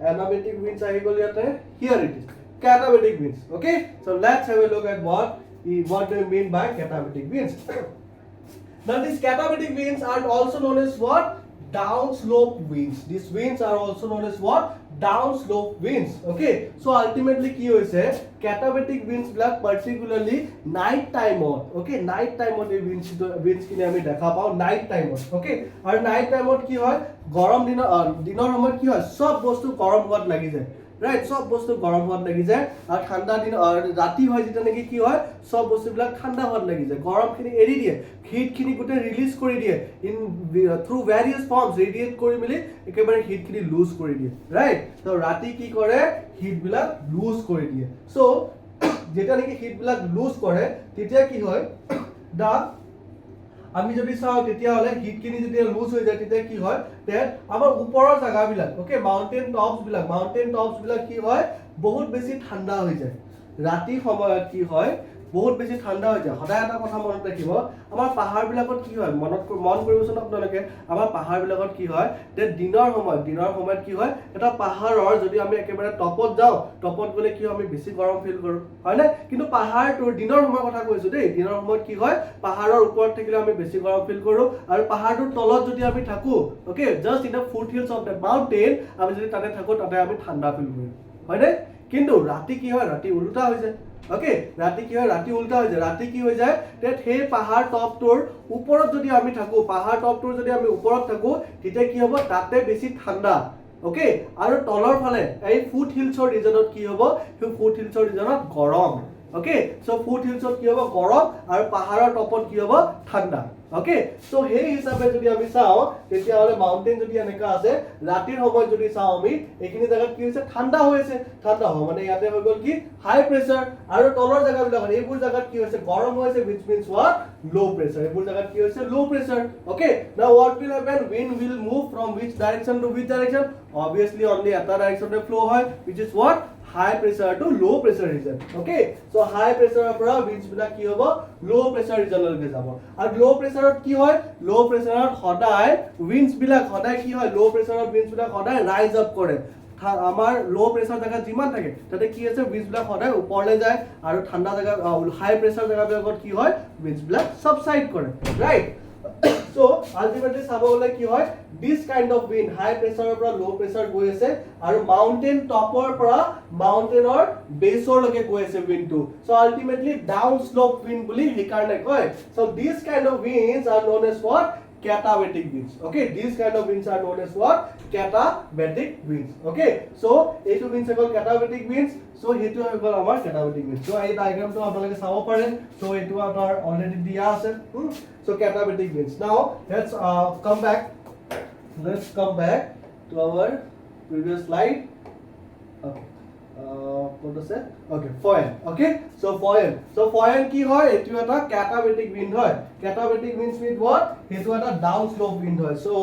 anabatic winds ahi gol yate here it is katabatic winds okay so let's have a look at what they mean by katabatic winds now these katabatic winds are also known as what downslope winds these winds are also known as what downslope winds okay so ultimately ki hoise katabatic winds black particularly night time on okay night time on ei winds kini ami dekha pao night time on okay aru night time on ki hoy gorom dinor homoy ki hoy sob bostu gorom hot lagi jay right সব বস্তু গৰম হোৱাত লাগি যায় আৰু ঠাণ্ডা দিন ৰাতি হয় যেতিয়া নেকি কি হয় সব বস্তুবিলাক ঠাণ্ডা হোৱাত লাগি যায় গৰমখিনি এৰি দিয়ে হিটখিনি গোটে ৰিলিজ কৰি দিয়ে ইন থ্ৰু ভেৰিয়াছ ফৰ্মছ ৰেডিয়েট কৰি মিলি একেবাৰে হিটখিনি লুজ কৰি দিয়ে ৰাইট তো ৰাতি কি কৰে হিটবিলাক লুজ কৰি দিয়ে সো যেতিয়া নেকি হিটবিলাক লুজ কৰে তেতিয়া কি হয় দা আমি যদি চাও তেতিয়া হলে হিটখিনি যেতিয়া লুজ হৈ যায় তেতিয়া কি হয় তে আমাৰ ওপৰৰ জায়গাবিলাক ওকে মাউন্টেন টপস বিলাক কি হয় বহুত বেছি ঠাণ্ডা হৈ যায় ৰাতি সময়ত কি হয় বহুত বেছি ঠাণ্ডা হৈ যায় সদায় এটা কথা মনত ৰাখিব আমাৰ পাহাৰবিলাকত কি হয় মন কৰিবচোন আপোনালোকে আমাৰ পাহাৰবিলাকত কি হয় তে দিনৰ সময়ত কি হয় এটা পাহাৰৰ যদি আমি একেবাৰে টপত যাওঁ টপত গলে কি আমি বেছি গৰম ফিল কৰো হয় না কিন্তু পাহাৰটোৰ দিনৰ সময়ৰ কথা কৈছো দেই দিনৰ সময়ত কি হয় পাহাৰৰ ওপৰত থাকিলে আমি বেছি গৰম ফিল কৰো আৰু পাহাৰটোৰ তলত যদি আমি থাকো okay just in the foot hills of the mountain আমি যদি তাতে থাকো তাতে আমি ঠাণ্ডা ফিল কৰো হয় না কিন্তু ৰাতি কি হয় ৰাতি উল্টা হৈ যায় ওকে ৰাতি কি হয় ৰাতি উল্টা হৈ যায় ৰাতি কি হৈ যায় তে সেই পাহাৰ টপটোৰ ওপৰত যদি আমি থাকো পাহাৰ টপটোৰ যদি আমি ওপৰত থাকো তেতিয়া কি হ'ব তাতে বেছি ঠাণ্ডা ওকে আৰু তলৰ ফালে এই ফুট হিলছৰ ৰিজনত কি হ'ব সেই ফুট হিলছৰ ৰিজনত গৰম ওকে সো ফুট হিলছত কি হ'ব গৰম আৰু পাহাৰৰ টপত কি হ'ব ঠাণ্ডা ওকে সো সেই হিচাপে যদি আমি চাও তেতিয়া হলে মাউন্টেন যদি এনেকা আছে ৰাতিৰ সময়ত যদি চাও আমি এইখিনি জায়গা কি হৈছে ঠাণ্ডা হৈছে ঠাণ্ডা হয় মানে ইয়াতে হৈ গল কি হাই প্ৰেসাৰ আৰু তলৰ জায়গাবিলাক এইবোৰ জায়গাত কি হৈছে গৰম হৈছে which means what low pressure এইবোৰ জায়গাত কি হৈছে low pressure okay now what will happen wind will move from which direction to which direction obviously only এটা direction এ flow হয় which is what high pressure to low pressure region okay so high pressure পৰা winds বিলাক কি হ'ব low pressure region লৈকে যাব আৰু low pressure কি হয় low pressure সদায় winds বিলাক সদায় কি হয় low pressure winds বিলাক সদায় rise up কৰে আমাৰ লো প্ৰেসাৰ জায়গা যিমান থাকে তাতে কি আছে winds বিলাক সদায় ওপৰলৈ যায় আৰু ঠাণ্ডা জায়গা হাই প্ৰেসাৰ জায়গাবিলাকত কি হয় winds বিলাক সাবসাইড কৰে ৰাইট so ultimately চাব গলে কি হয় this kind of wind high pressure পৰা low pressure গৈ আছে আৰু mountain topৰ পৰা mountainৰ baseৰ লৈকে গৈ আছে wind টো so ultimately down slope wind বুলি হেকাৰণে কয় so this kind of winds are known as what katabatic winds okay these kind of winds are known as what katabatic winds okay so এইটো winds called katabatic winds so হেতু হৈ গল আমাৰ katabatic winds so এই ডায়াগ্ৰামটো আপোনালোকে চাব পাৰে so এইটো আমাৰ অলৰেডি দিয়া আছে so katabatic winds now let's come back to our previous slide okay what is it okay foil okay so foil কি হয় এটো এটা katabatic wind হয় katabatic winds means what হেতু এটা down slope wind হয় so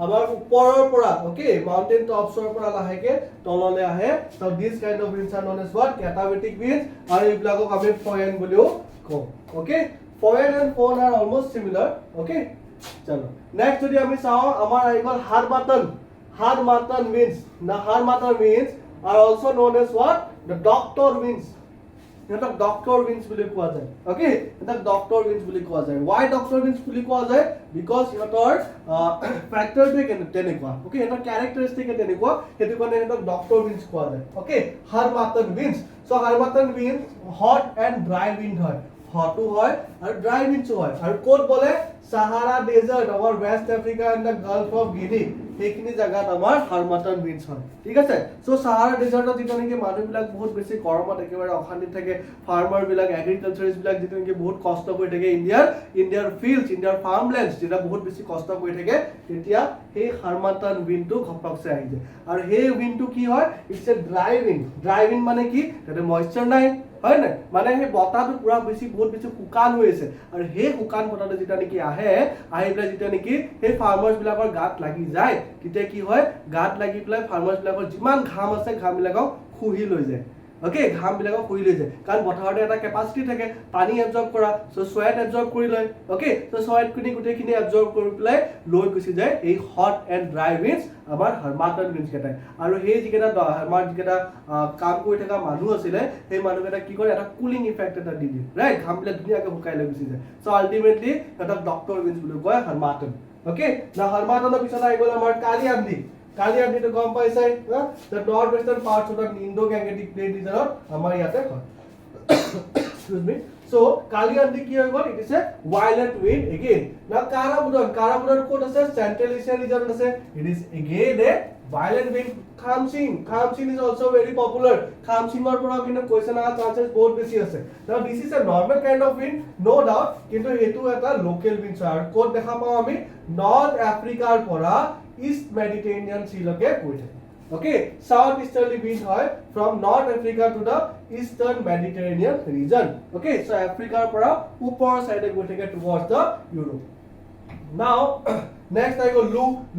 আমাৰ ওপৰৰ পৰা okay mountain tops ৰ পৰা লাহেকে তললৈ আহে so this kind of winds are known as what katabatic winds আৰু এইবিলাকক আমি foil বুলিও কওঁ okay foil and foil are almost similar okay চলো next যদি আমি চাও আমাৰ আইগল harmattan winds na harmattan winds are also known as what the doctor winds এটা doctor winds বুলি কোৱা যায় okay এটা doctor winds বুলি কোৱা যায় why doctor winds বুলি কোৱা যায় because ইহঁতৰ ফ্যাক্টৰটো তেনেকুৱা okay এটা characteristic তেনেকুৱা হেতু কাৰণে এটা doctor winds কোৱা যায় okay harmattan winds so harmattan winds hot and dry wind হয় হটও হয় আৰু ড্ৰাই উইন্ডও হয় আৰু কোড বলে সাহাৰা ডেজাৰ্ট আমাৰ west Africa and the gulf of Guinea এইখিনি জায়গাত আমাৰ হাৰমাটন উইন্ডস হয় ঠিক আছে সো সাহাৰা ডেজাৰ্টত যেটা নেকি মানুহবিলাক বহুত বেছি গৰমত একেবাৰে অশান্তি থাকে ফাৰ্মাৰ বিলাক এগ্ৰিকালচাৰিষ্ট বিলাক যেটা নেকি বহুত কষ্ট কৰি থাকে ইণ্ডিয়াৰ ফিল্ডছ ইণ্ডিয়াৰ ফাৰ্মল্যান্ডছ যেটা বহুত বেছি কষ্ট কৰি থাকে তেতিয়া সেই হাৰমাটন উইন্ডটো ঘপকছে আহি যায় আৰু সেই উইন্ডটো কি হয় ইটস এ ড্ৰাই উইন্ড মানে কি তাতে ময়েশ্চাৰ নাই হয় না মানে হে বতাহটো পুৰা বেছি বহুত বেছি শুকান হৈ আছে আৰু হে শুকান বতাহটো যেটা নেকি আহে আহিলে যেটা নেকি হে ফাৰ্মাৰ্স বিলাকৰ গাত লাগি যায় তেতিয়া কি হয় গাত লাগি পেলাই ফাৰ্মাৰ্স বিলাকৰ যিমান ঘাম আছে ঘাম বিলাকক খুহি লৈ যায় ওকে ঘাম বিলাকক খুহি লৈ যায় কাৰণ বতাহৰ এটা কেপাসিটি থাকে পানী এবজৰ্ব কৰা সো সোয়েট এবজৰ্ব কৰি লয় ওকে সো সোয়েট খিনি গুটেখিনি এবজৰ্ব কৰি পেলাই লৈ গুচি যায় এই হট এন্ড ড্ৰাই উইন্ডস আমাৰ হাৰমাটন উইন্ডস কেটা আৰু সেই যিকেটা আমাৰ যিকেটা কাম কৰি থকা মানুহ আছিলে সেই মানুহকেটা কি কৰে এটা কুলিং ইফেক্ট এটা দি দিয়ে ৰাইট ঘাম বিলাক ধুনীয়াকৈ শুকাই লৈ গুচি যায় সো আলটিমেটলি এটা ডক্টৰ উইন্ডস বুলি কয় হাৰমাটন ওকে না হাৰমাটনৰ পিছত আহি গ'ল আমাৰ কালিয়ান্দি তো গম পাইছে the northwestern parts of the Indo-Gangetic Plain region আমাৰ ইয়াতে হয় excuse me So Kaliandi ki hoy gol, it is a violent wind again. Now Karabudan code আছে Central Asian region আছে, it is again a violent wind. Khamsin is also very popular. Khamsin mar pora kintu question aha chances bahut beshi ase. Now this is a normal kind of wind, no doubt, kintu etu eta local wind ar code dekha pao ami North Africa ar pora East Mediterranean Sea loke goi thake. Okay, south easterly wind hoy from North Africa to the Eastern Mediterranean region. Okay, so Africa ar pora upor side e goi thake towards the Europe. Now next I go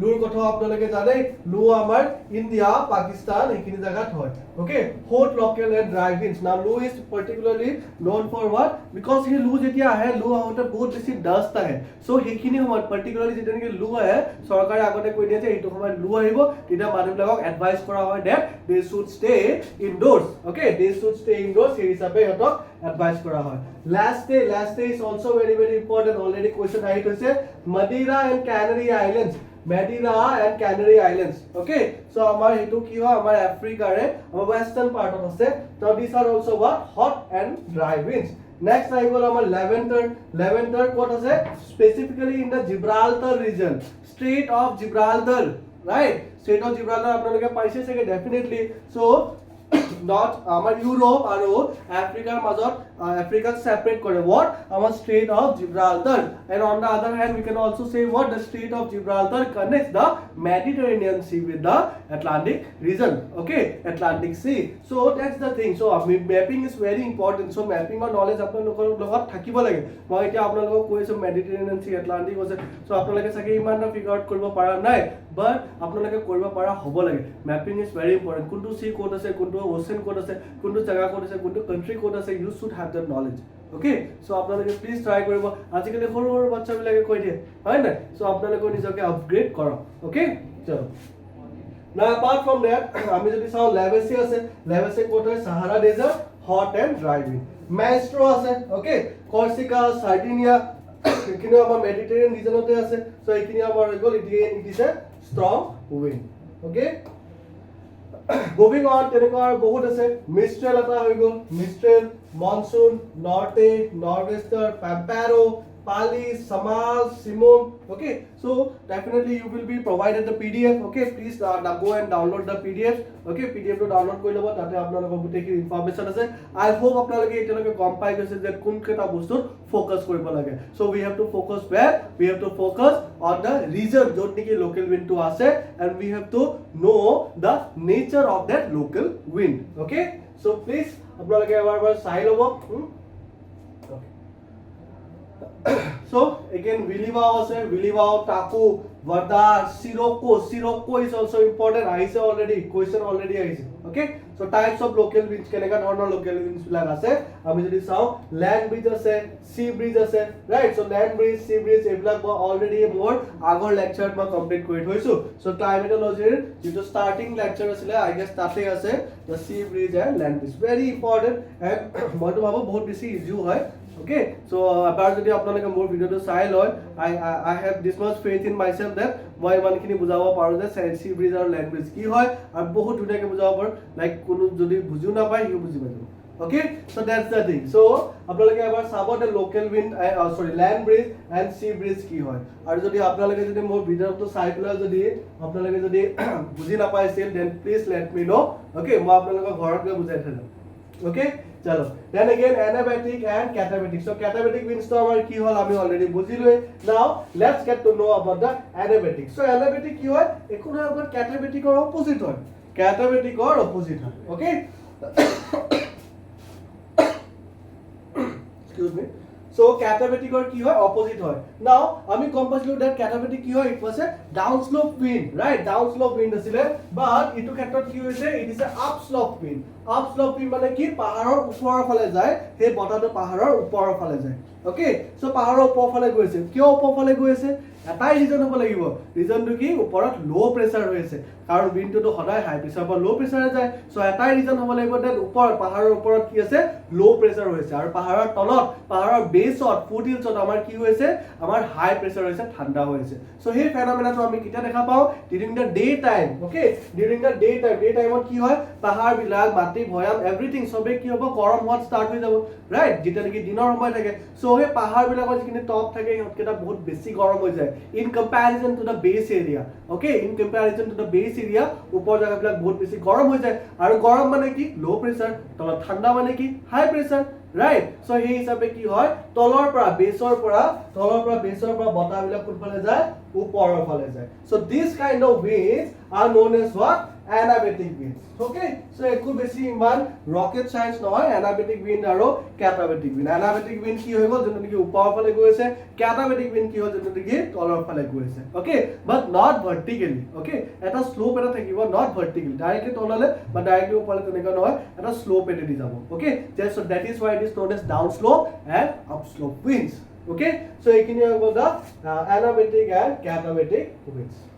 Lur kotha apnalage jane. Lu amar India, Pakistan ekini jagat hoy. Okay, hot local and dry winds. Now Lu is particularly known for what? Because he Lu jetia ahe, Lu ahote bahut beshi dust ahe. So hekini homot particularly jetia ki Lu ahe, sarkare agote koi diye je etu homoy Lu ahibo, tita manu bilakok advice kora hoy that they should stay indoors. Okay, they should stay indoors. Sei hisabe hotok advice kora hoy. Last day is also very important. Already question ahi hoise Madeira and Canary Islands. Madeira and Canary Islands. Okay, so amar etu ki hoy amar Africa re amar western part of ase. So these are also what hot and dry winds. Next I go amar Levanter what ase specifically in the Gibraltar region, Strait of Gibraltar, right? Strait of Gibraltar apnaloke paise sage definitely. So not amar Europe aru Africa majot Africa separate kore what amar Strait of Gibraltar, and on the other hand we can also say what the Strait of Gibraltar connects the Mediterranean Sea with the Atlantic region. Okay, Atlantic Sea. So that's the thing. So mapping is very important. So mapping or knowledge apnalokor logot thakibo lage. Moi eta apnalokok koiso Mediterranean Sea, Atlantic ose, so apnaloke sage iman na figure out koribo para nai, but apnaloke koribo para hobo lage. Mapping is very important. Kuntu sea code ase, kuntu ocean code ase, kuntu jaga code ase, kuntu country code ase, you should have that knowledge. Okay, so apnaloke please try koribo. Ajikale horu bachcha bilage koi diye hoy na, so apnaloke nijoke upgrade koro. Okay, chalo. Now apart from that ami jodi sao Lavasie ase, Lavasie code hoy Sahara desert, hot and dry wind. Maestro ase, okay, Corsica, Sardinia ekini amar Mediterranean region ote ase, so ekini amar gol it is a strong wind. Okay, moving on, tenekar bahut ase. Mistral eta hoy gol, Mistral, Monsoon, Norte, Nor'wester, Pampero, Pali, Samal, Simon. Okay, so definitely you will be provided the PDF. Okay, please go and download the PDF. Okay, PDF to download koi lobo, tate apnalokor gotei ki information ase. I hope apnaloke etilage gom pai goise je kun keta bostur focus koribo lage. So we have to focus where? We have to focus on the region jot niki local wind to ase, and we have to know the nature of that local wind. Okay, so please apnaloke ebar sai lobo. So again Williwaw ase, Williwaw, Taku, Vardar, Sirocco is also important. Aise already, question already aise. Okay, so types of local winds keneka dhoroner local winds bilag ase ami jodi sao land breeze ase, sea breeze ase, right? So land breeze, sea breeze ebilak already more agor lecture ma complete kori thoisu. So climatology jitu starting lecture asile I guess tate ase the sea breeze and land breeze, very important, and moi to bhabo bahut beshi easy hoy. Okay, so about jodi apnaloke more video to sai loy, I have this much faith in myself that moi man khini bujabo paru je sea breeze or land breeze ki hoy ar bahut dhuniya ke bujabo paru, like kono jodi bujiu na pai hiu buji paibo. Okay, so that's the thing. So apnaloke ebar sabo the local wind land breeze and sea breeze ki hoy, ar jodi apnaloke jodi more video to sai pela jodi apnaloke jodi buji na paisil, then please let me know. Okay, moi apnaloke ghorot goi bujai thalam. Okay, chalo. Then again anabatic and katabatic. So katabatic winds to amar ki hol ami already bujiloi. Now let's get to know about the anabatic. So anabatic ki hoy ekun hoy katabatic or opposite hoy. Katabatic or opposite hoy. Okay. Excuse me. So katabatic or ki hoy opposite hoy. Now ami compulsory that katabatic ki hoy, it was a downslope wind, right? Downslope wind asile, but etu khetrot ki hoise it is a upslope wind. Upslope wind mane ki paharor upor phale jay, he bota to paharor upor phale jay. Okay, so paharor upor phale goise, kyo upor phale goise? এটাই region হ'ব লাগিব ৰিজনটো কি ওপৰত লো pressure হৈ আছে কাৰণ উইণ্ডটো সদায় হাই প্ৰেছাৰৰ পৰা লো প্ৰেছাৰে যায় সো এটাই ৰিজন হ'ব লাগিব যে ওপৰ পাহাৰৰ ওপৰত কি আছে লো প্ৰেছাৰ হৈছে আৰু পাহাৰৰ তলত পাহাৰৰ বেছত ফুট হিলছত আমাৰ কি হৈছে আমাৰ হাই প্ৰেছাৰ হৈছে ঠাণ্ডা হৈছে সো সেই ফেনোমেনাটো আমি কেতিয়া দেখা পাওঁ during the day time okay during the day টাইমত কি হয় পাহাৰ বিলাক মাটি ভৈয়াম এভৰিথিং সবে কি হ'ব গৰম হোৱাত ষ্টাৰ্ট হৈ যাব ৰাইট যেতিয়া নেকি দিনৰ সময় থাকে সো সেই পাহাৰ বিলাকৰ যিখিনি টপ থাকে ইহঁতকেইটা বহুত বেছি গৰম হৈ যায় ইন কম্পেৰিজন টু দ্য বেছ area okay in comparison to the বেছ এৰিয়া ওপৰ জায়গাবিলাক বহুত বেছি গৰম হৈ যায় আৰু গৰম মানে কি লো প্ৰেছাৰ তলত ঠাণ্ডা মানে কি হাই pressure right so he hisabe ki hoy tolor pora basor pora bota bila kunfale jay upor phale jay so this kind of winds are known as what anabatic winds okay so ekku beshi iman rocket science noy anabatic wind aro katabatic wind ki hoy gol jonto ki upor phale goise katabatic wind ki hoy jonto ki tolor phale goise okay but not vertically okay eta slope eta thakibo not vertically directly tolale but directly upor teneka noy eta slope ete di jabo okay so that is why it is known as down slope and up slope winds okay so ekini hoy gol the anabatic and katabatic winds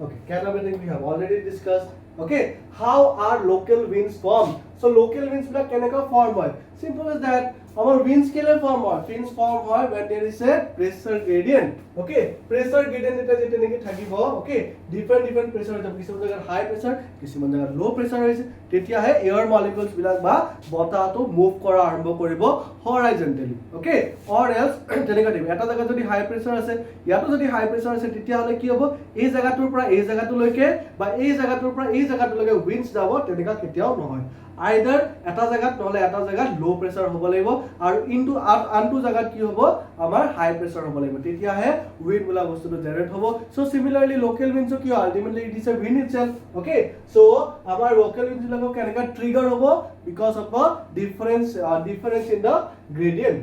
okay katabatic we have already discussed okay how are local winds formed so local winds bila keneka form hoy simple as that our winds kele form hoy winds form hoy when there is a pressure gradient okay pressure gradient eta jete neki thakibo okay different pressure jab kisam jagar high pressure kisam jagar low pressure hoise tetia he air molecules bilak ba bota to move kora arambho koribo horizontally okay or else teneka dibe eta jaga jodi high pressure ase yato jodi high pressure ase tetia hole ki hobo ei jaga tur pura ei jaga tu loike ba ei jaga tur pura ei jaga tu loike winds jabo teneka ketiao nohoy either eta jagat নহলে eta jagat low pressure hobo লাগিব আৰু into আনটু জাগাত কি হ'ব আমাৰ হাই pressure হ'ব লাগিব তেতিয়া হে উইন্ড বলা বস্তুটো জেনাৰেট হ'ব সো সিমিলাৰলি লোকেল উইন্ডছ কি আলটিমেটলি ইট ইজ আ উইন্ড ইটসেলফ ওকে সো আমাৰ লোকেল উইন্ডছ লাগো কেনেকা ট্ৰিগাৰ হ'ব because of a difference in the gradient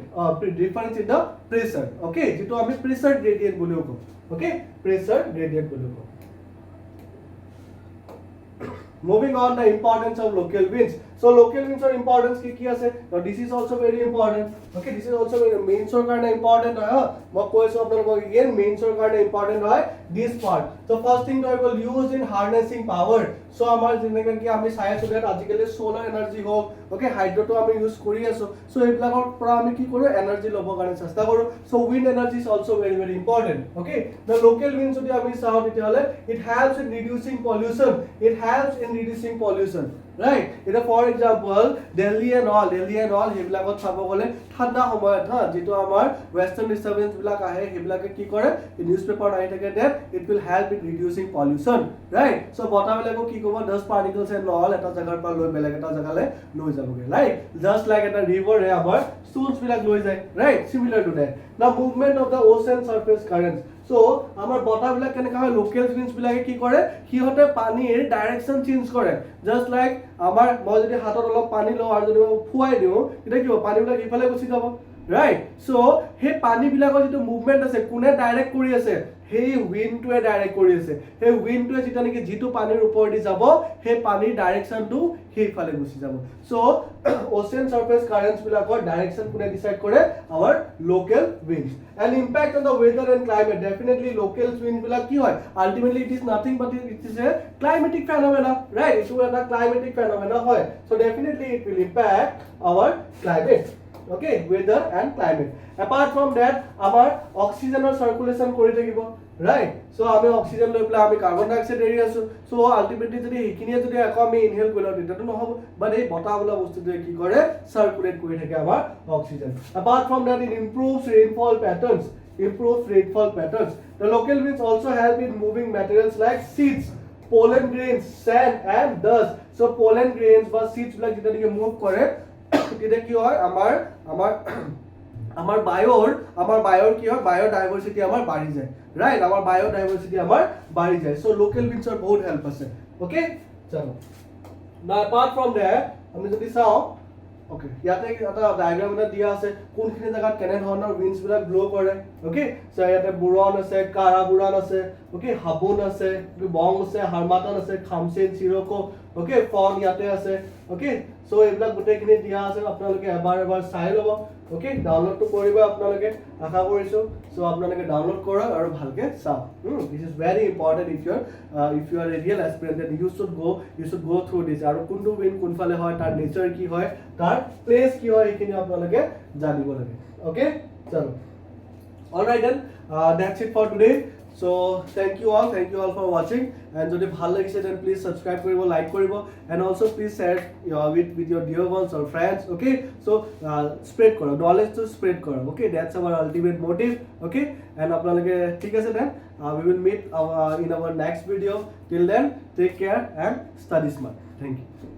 difference in the pressure okay যেটো আমি প্ৰেছাৰ গ্ৰেডিয়েন্ট বুলিও কওঁ ওকে প্ৰেছাৰ গ্ৰেডিয়েন্ট বুলিও কওঁ moving on the importance of local winds so local winds are importance ki ase now this is also very important okay this is also very main source karone important hoy ma koiso apnalok again main source karone important hoy this part so first thing I will use in harnessing power so amar jineka ki ami sai asu that ajikali solar energy hok okay hydro to ami use kori asu so eblakor pora ami ki koru energy lobo karone chesta koru so wind energy is also very important okay the local winds jodi ami sao tete hole it helps in reducing pollution right এটা for example Delhi and all হেবিলাকত চাব গলে ঠাণ্ডা সময়ত হা যেটো আমাৰ western disturbance বিলাক আহে হেবিলাকে কি কৰে নিউজপেপাৰ আহি থাকে that it will help in reducing pollution right so বতা বিলাকো কি কব dust particles and all এটা জাগাৰ পৰা লৈ বেলেগ এটা জাগালে লৈ যাবগে right just like এটা river হে আমাৰ stones বিলাক লৈ যায় right similar to that the movement of the ocean surface currents so amar bota bilak keneka hoy local winds bilake ki kore hihote panir direction change kore just like amar moi jodi hatot olop pani lo ar jodi fuai diu eta ki pani bilak ifale gusi jabo right so he pani bilakor jitu movement ase kune direct kori ase hey wind to direct kori ase hey wind to jita neki jitu panir upor di jabo he pani direction to he fale gusi jabo so ocean surface currents bilakor direction kune decide kore our local winds and impact on the weather and climate definitely local wind bilak ki hoy ultimately it is nothing but it is a climatic phenomena right it is a climatic phenomena hoy so definitely it will impact our climate okay weather and climate apart from that our oxygen or circulation kori thakibo right so ami oxygen loi pla ami carbon dioxide eri asu so ultimately jodi ekinie jodi ami inhale kolo eta to nohobo but ei bota bola bostu de ki kore circulate kori thake our oxygen apart from that it improves rainfall patterns the local winds also help in moving materials like seeds pollen grains sand and dust so pollen grains বা seeds like jeta dike move kore এটা কি হয় আমার বায়ুর কি হয় biodiversity আমার বাড়ি যায় রাইট আমার বায়োডাইভার্সিটি আমার বাড়ি যায় সো লোকাল উইন্ডস আর বহুত হেল্প আছে ওকে চলো না অ্যাপার্ট ফ্রম দ্যাট আমি যদি চাও ওকে ইয়াতে এটা ডায়াগ্রাম এটা দিয়া আছে কোনখিনি জায়গাত কেনে ধৰণৰ উইন্ডস বিলাক ব্লো কৰে ওকে সো ইয়াতে বুৰন আছে কাৰা বুৰন আছে ওকে হাবুন আছে বং আছে হাৰমাটন আছে খামসেন চিৰকো ওকে ফন ইয়াতে আছে ওকে সো এইবিলাক গোটেইখিনি দিয়া আছে আপোনালোকে এবাৰ চাই লব ওকে ডাউনলোডটো কৰিব আপোনালোকে আশা কৰিছোঁ সো আপোনালোকে ডাউনলোড কৰক আৰু ভালকে চাওক this is very important if you are a real aspirant then you should go through this আৰু কোনটো উইন কোনফালে হয় তাৰ নেচাৰ কি হয় তাৰ প্লেস কি হয় এইখিনি আপোনালোকে জানিব লাগে ওকে চলো alright then that's it for today So thank you all for watching and jodi bhal lagise then please subscribe koribo like koribo and also please share with your dear ones or friends okay so spread koro knowledge to spread koro okay that's our ultimate motive okay and apnaloke thik ase then we will meet in our next video till then take care and study smart thank you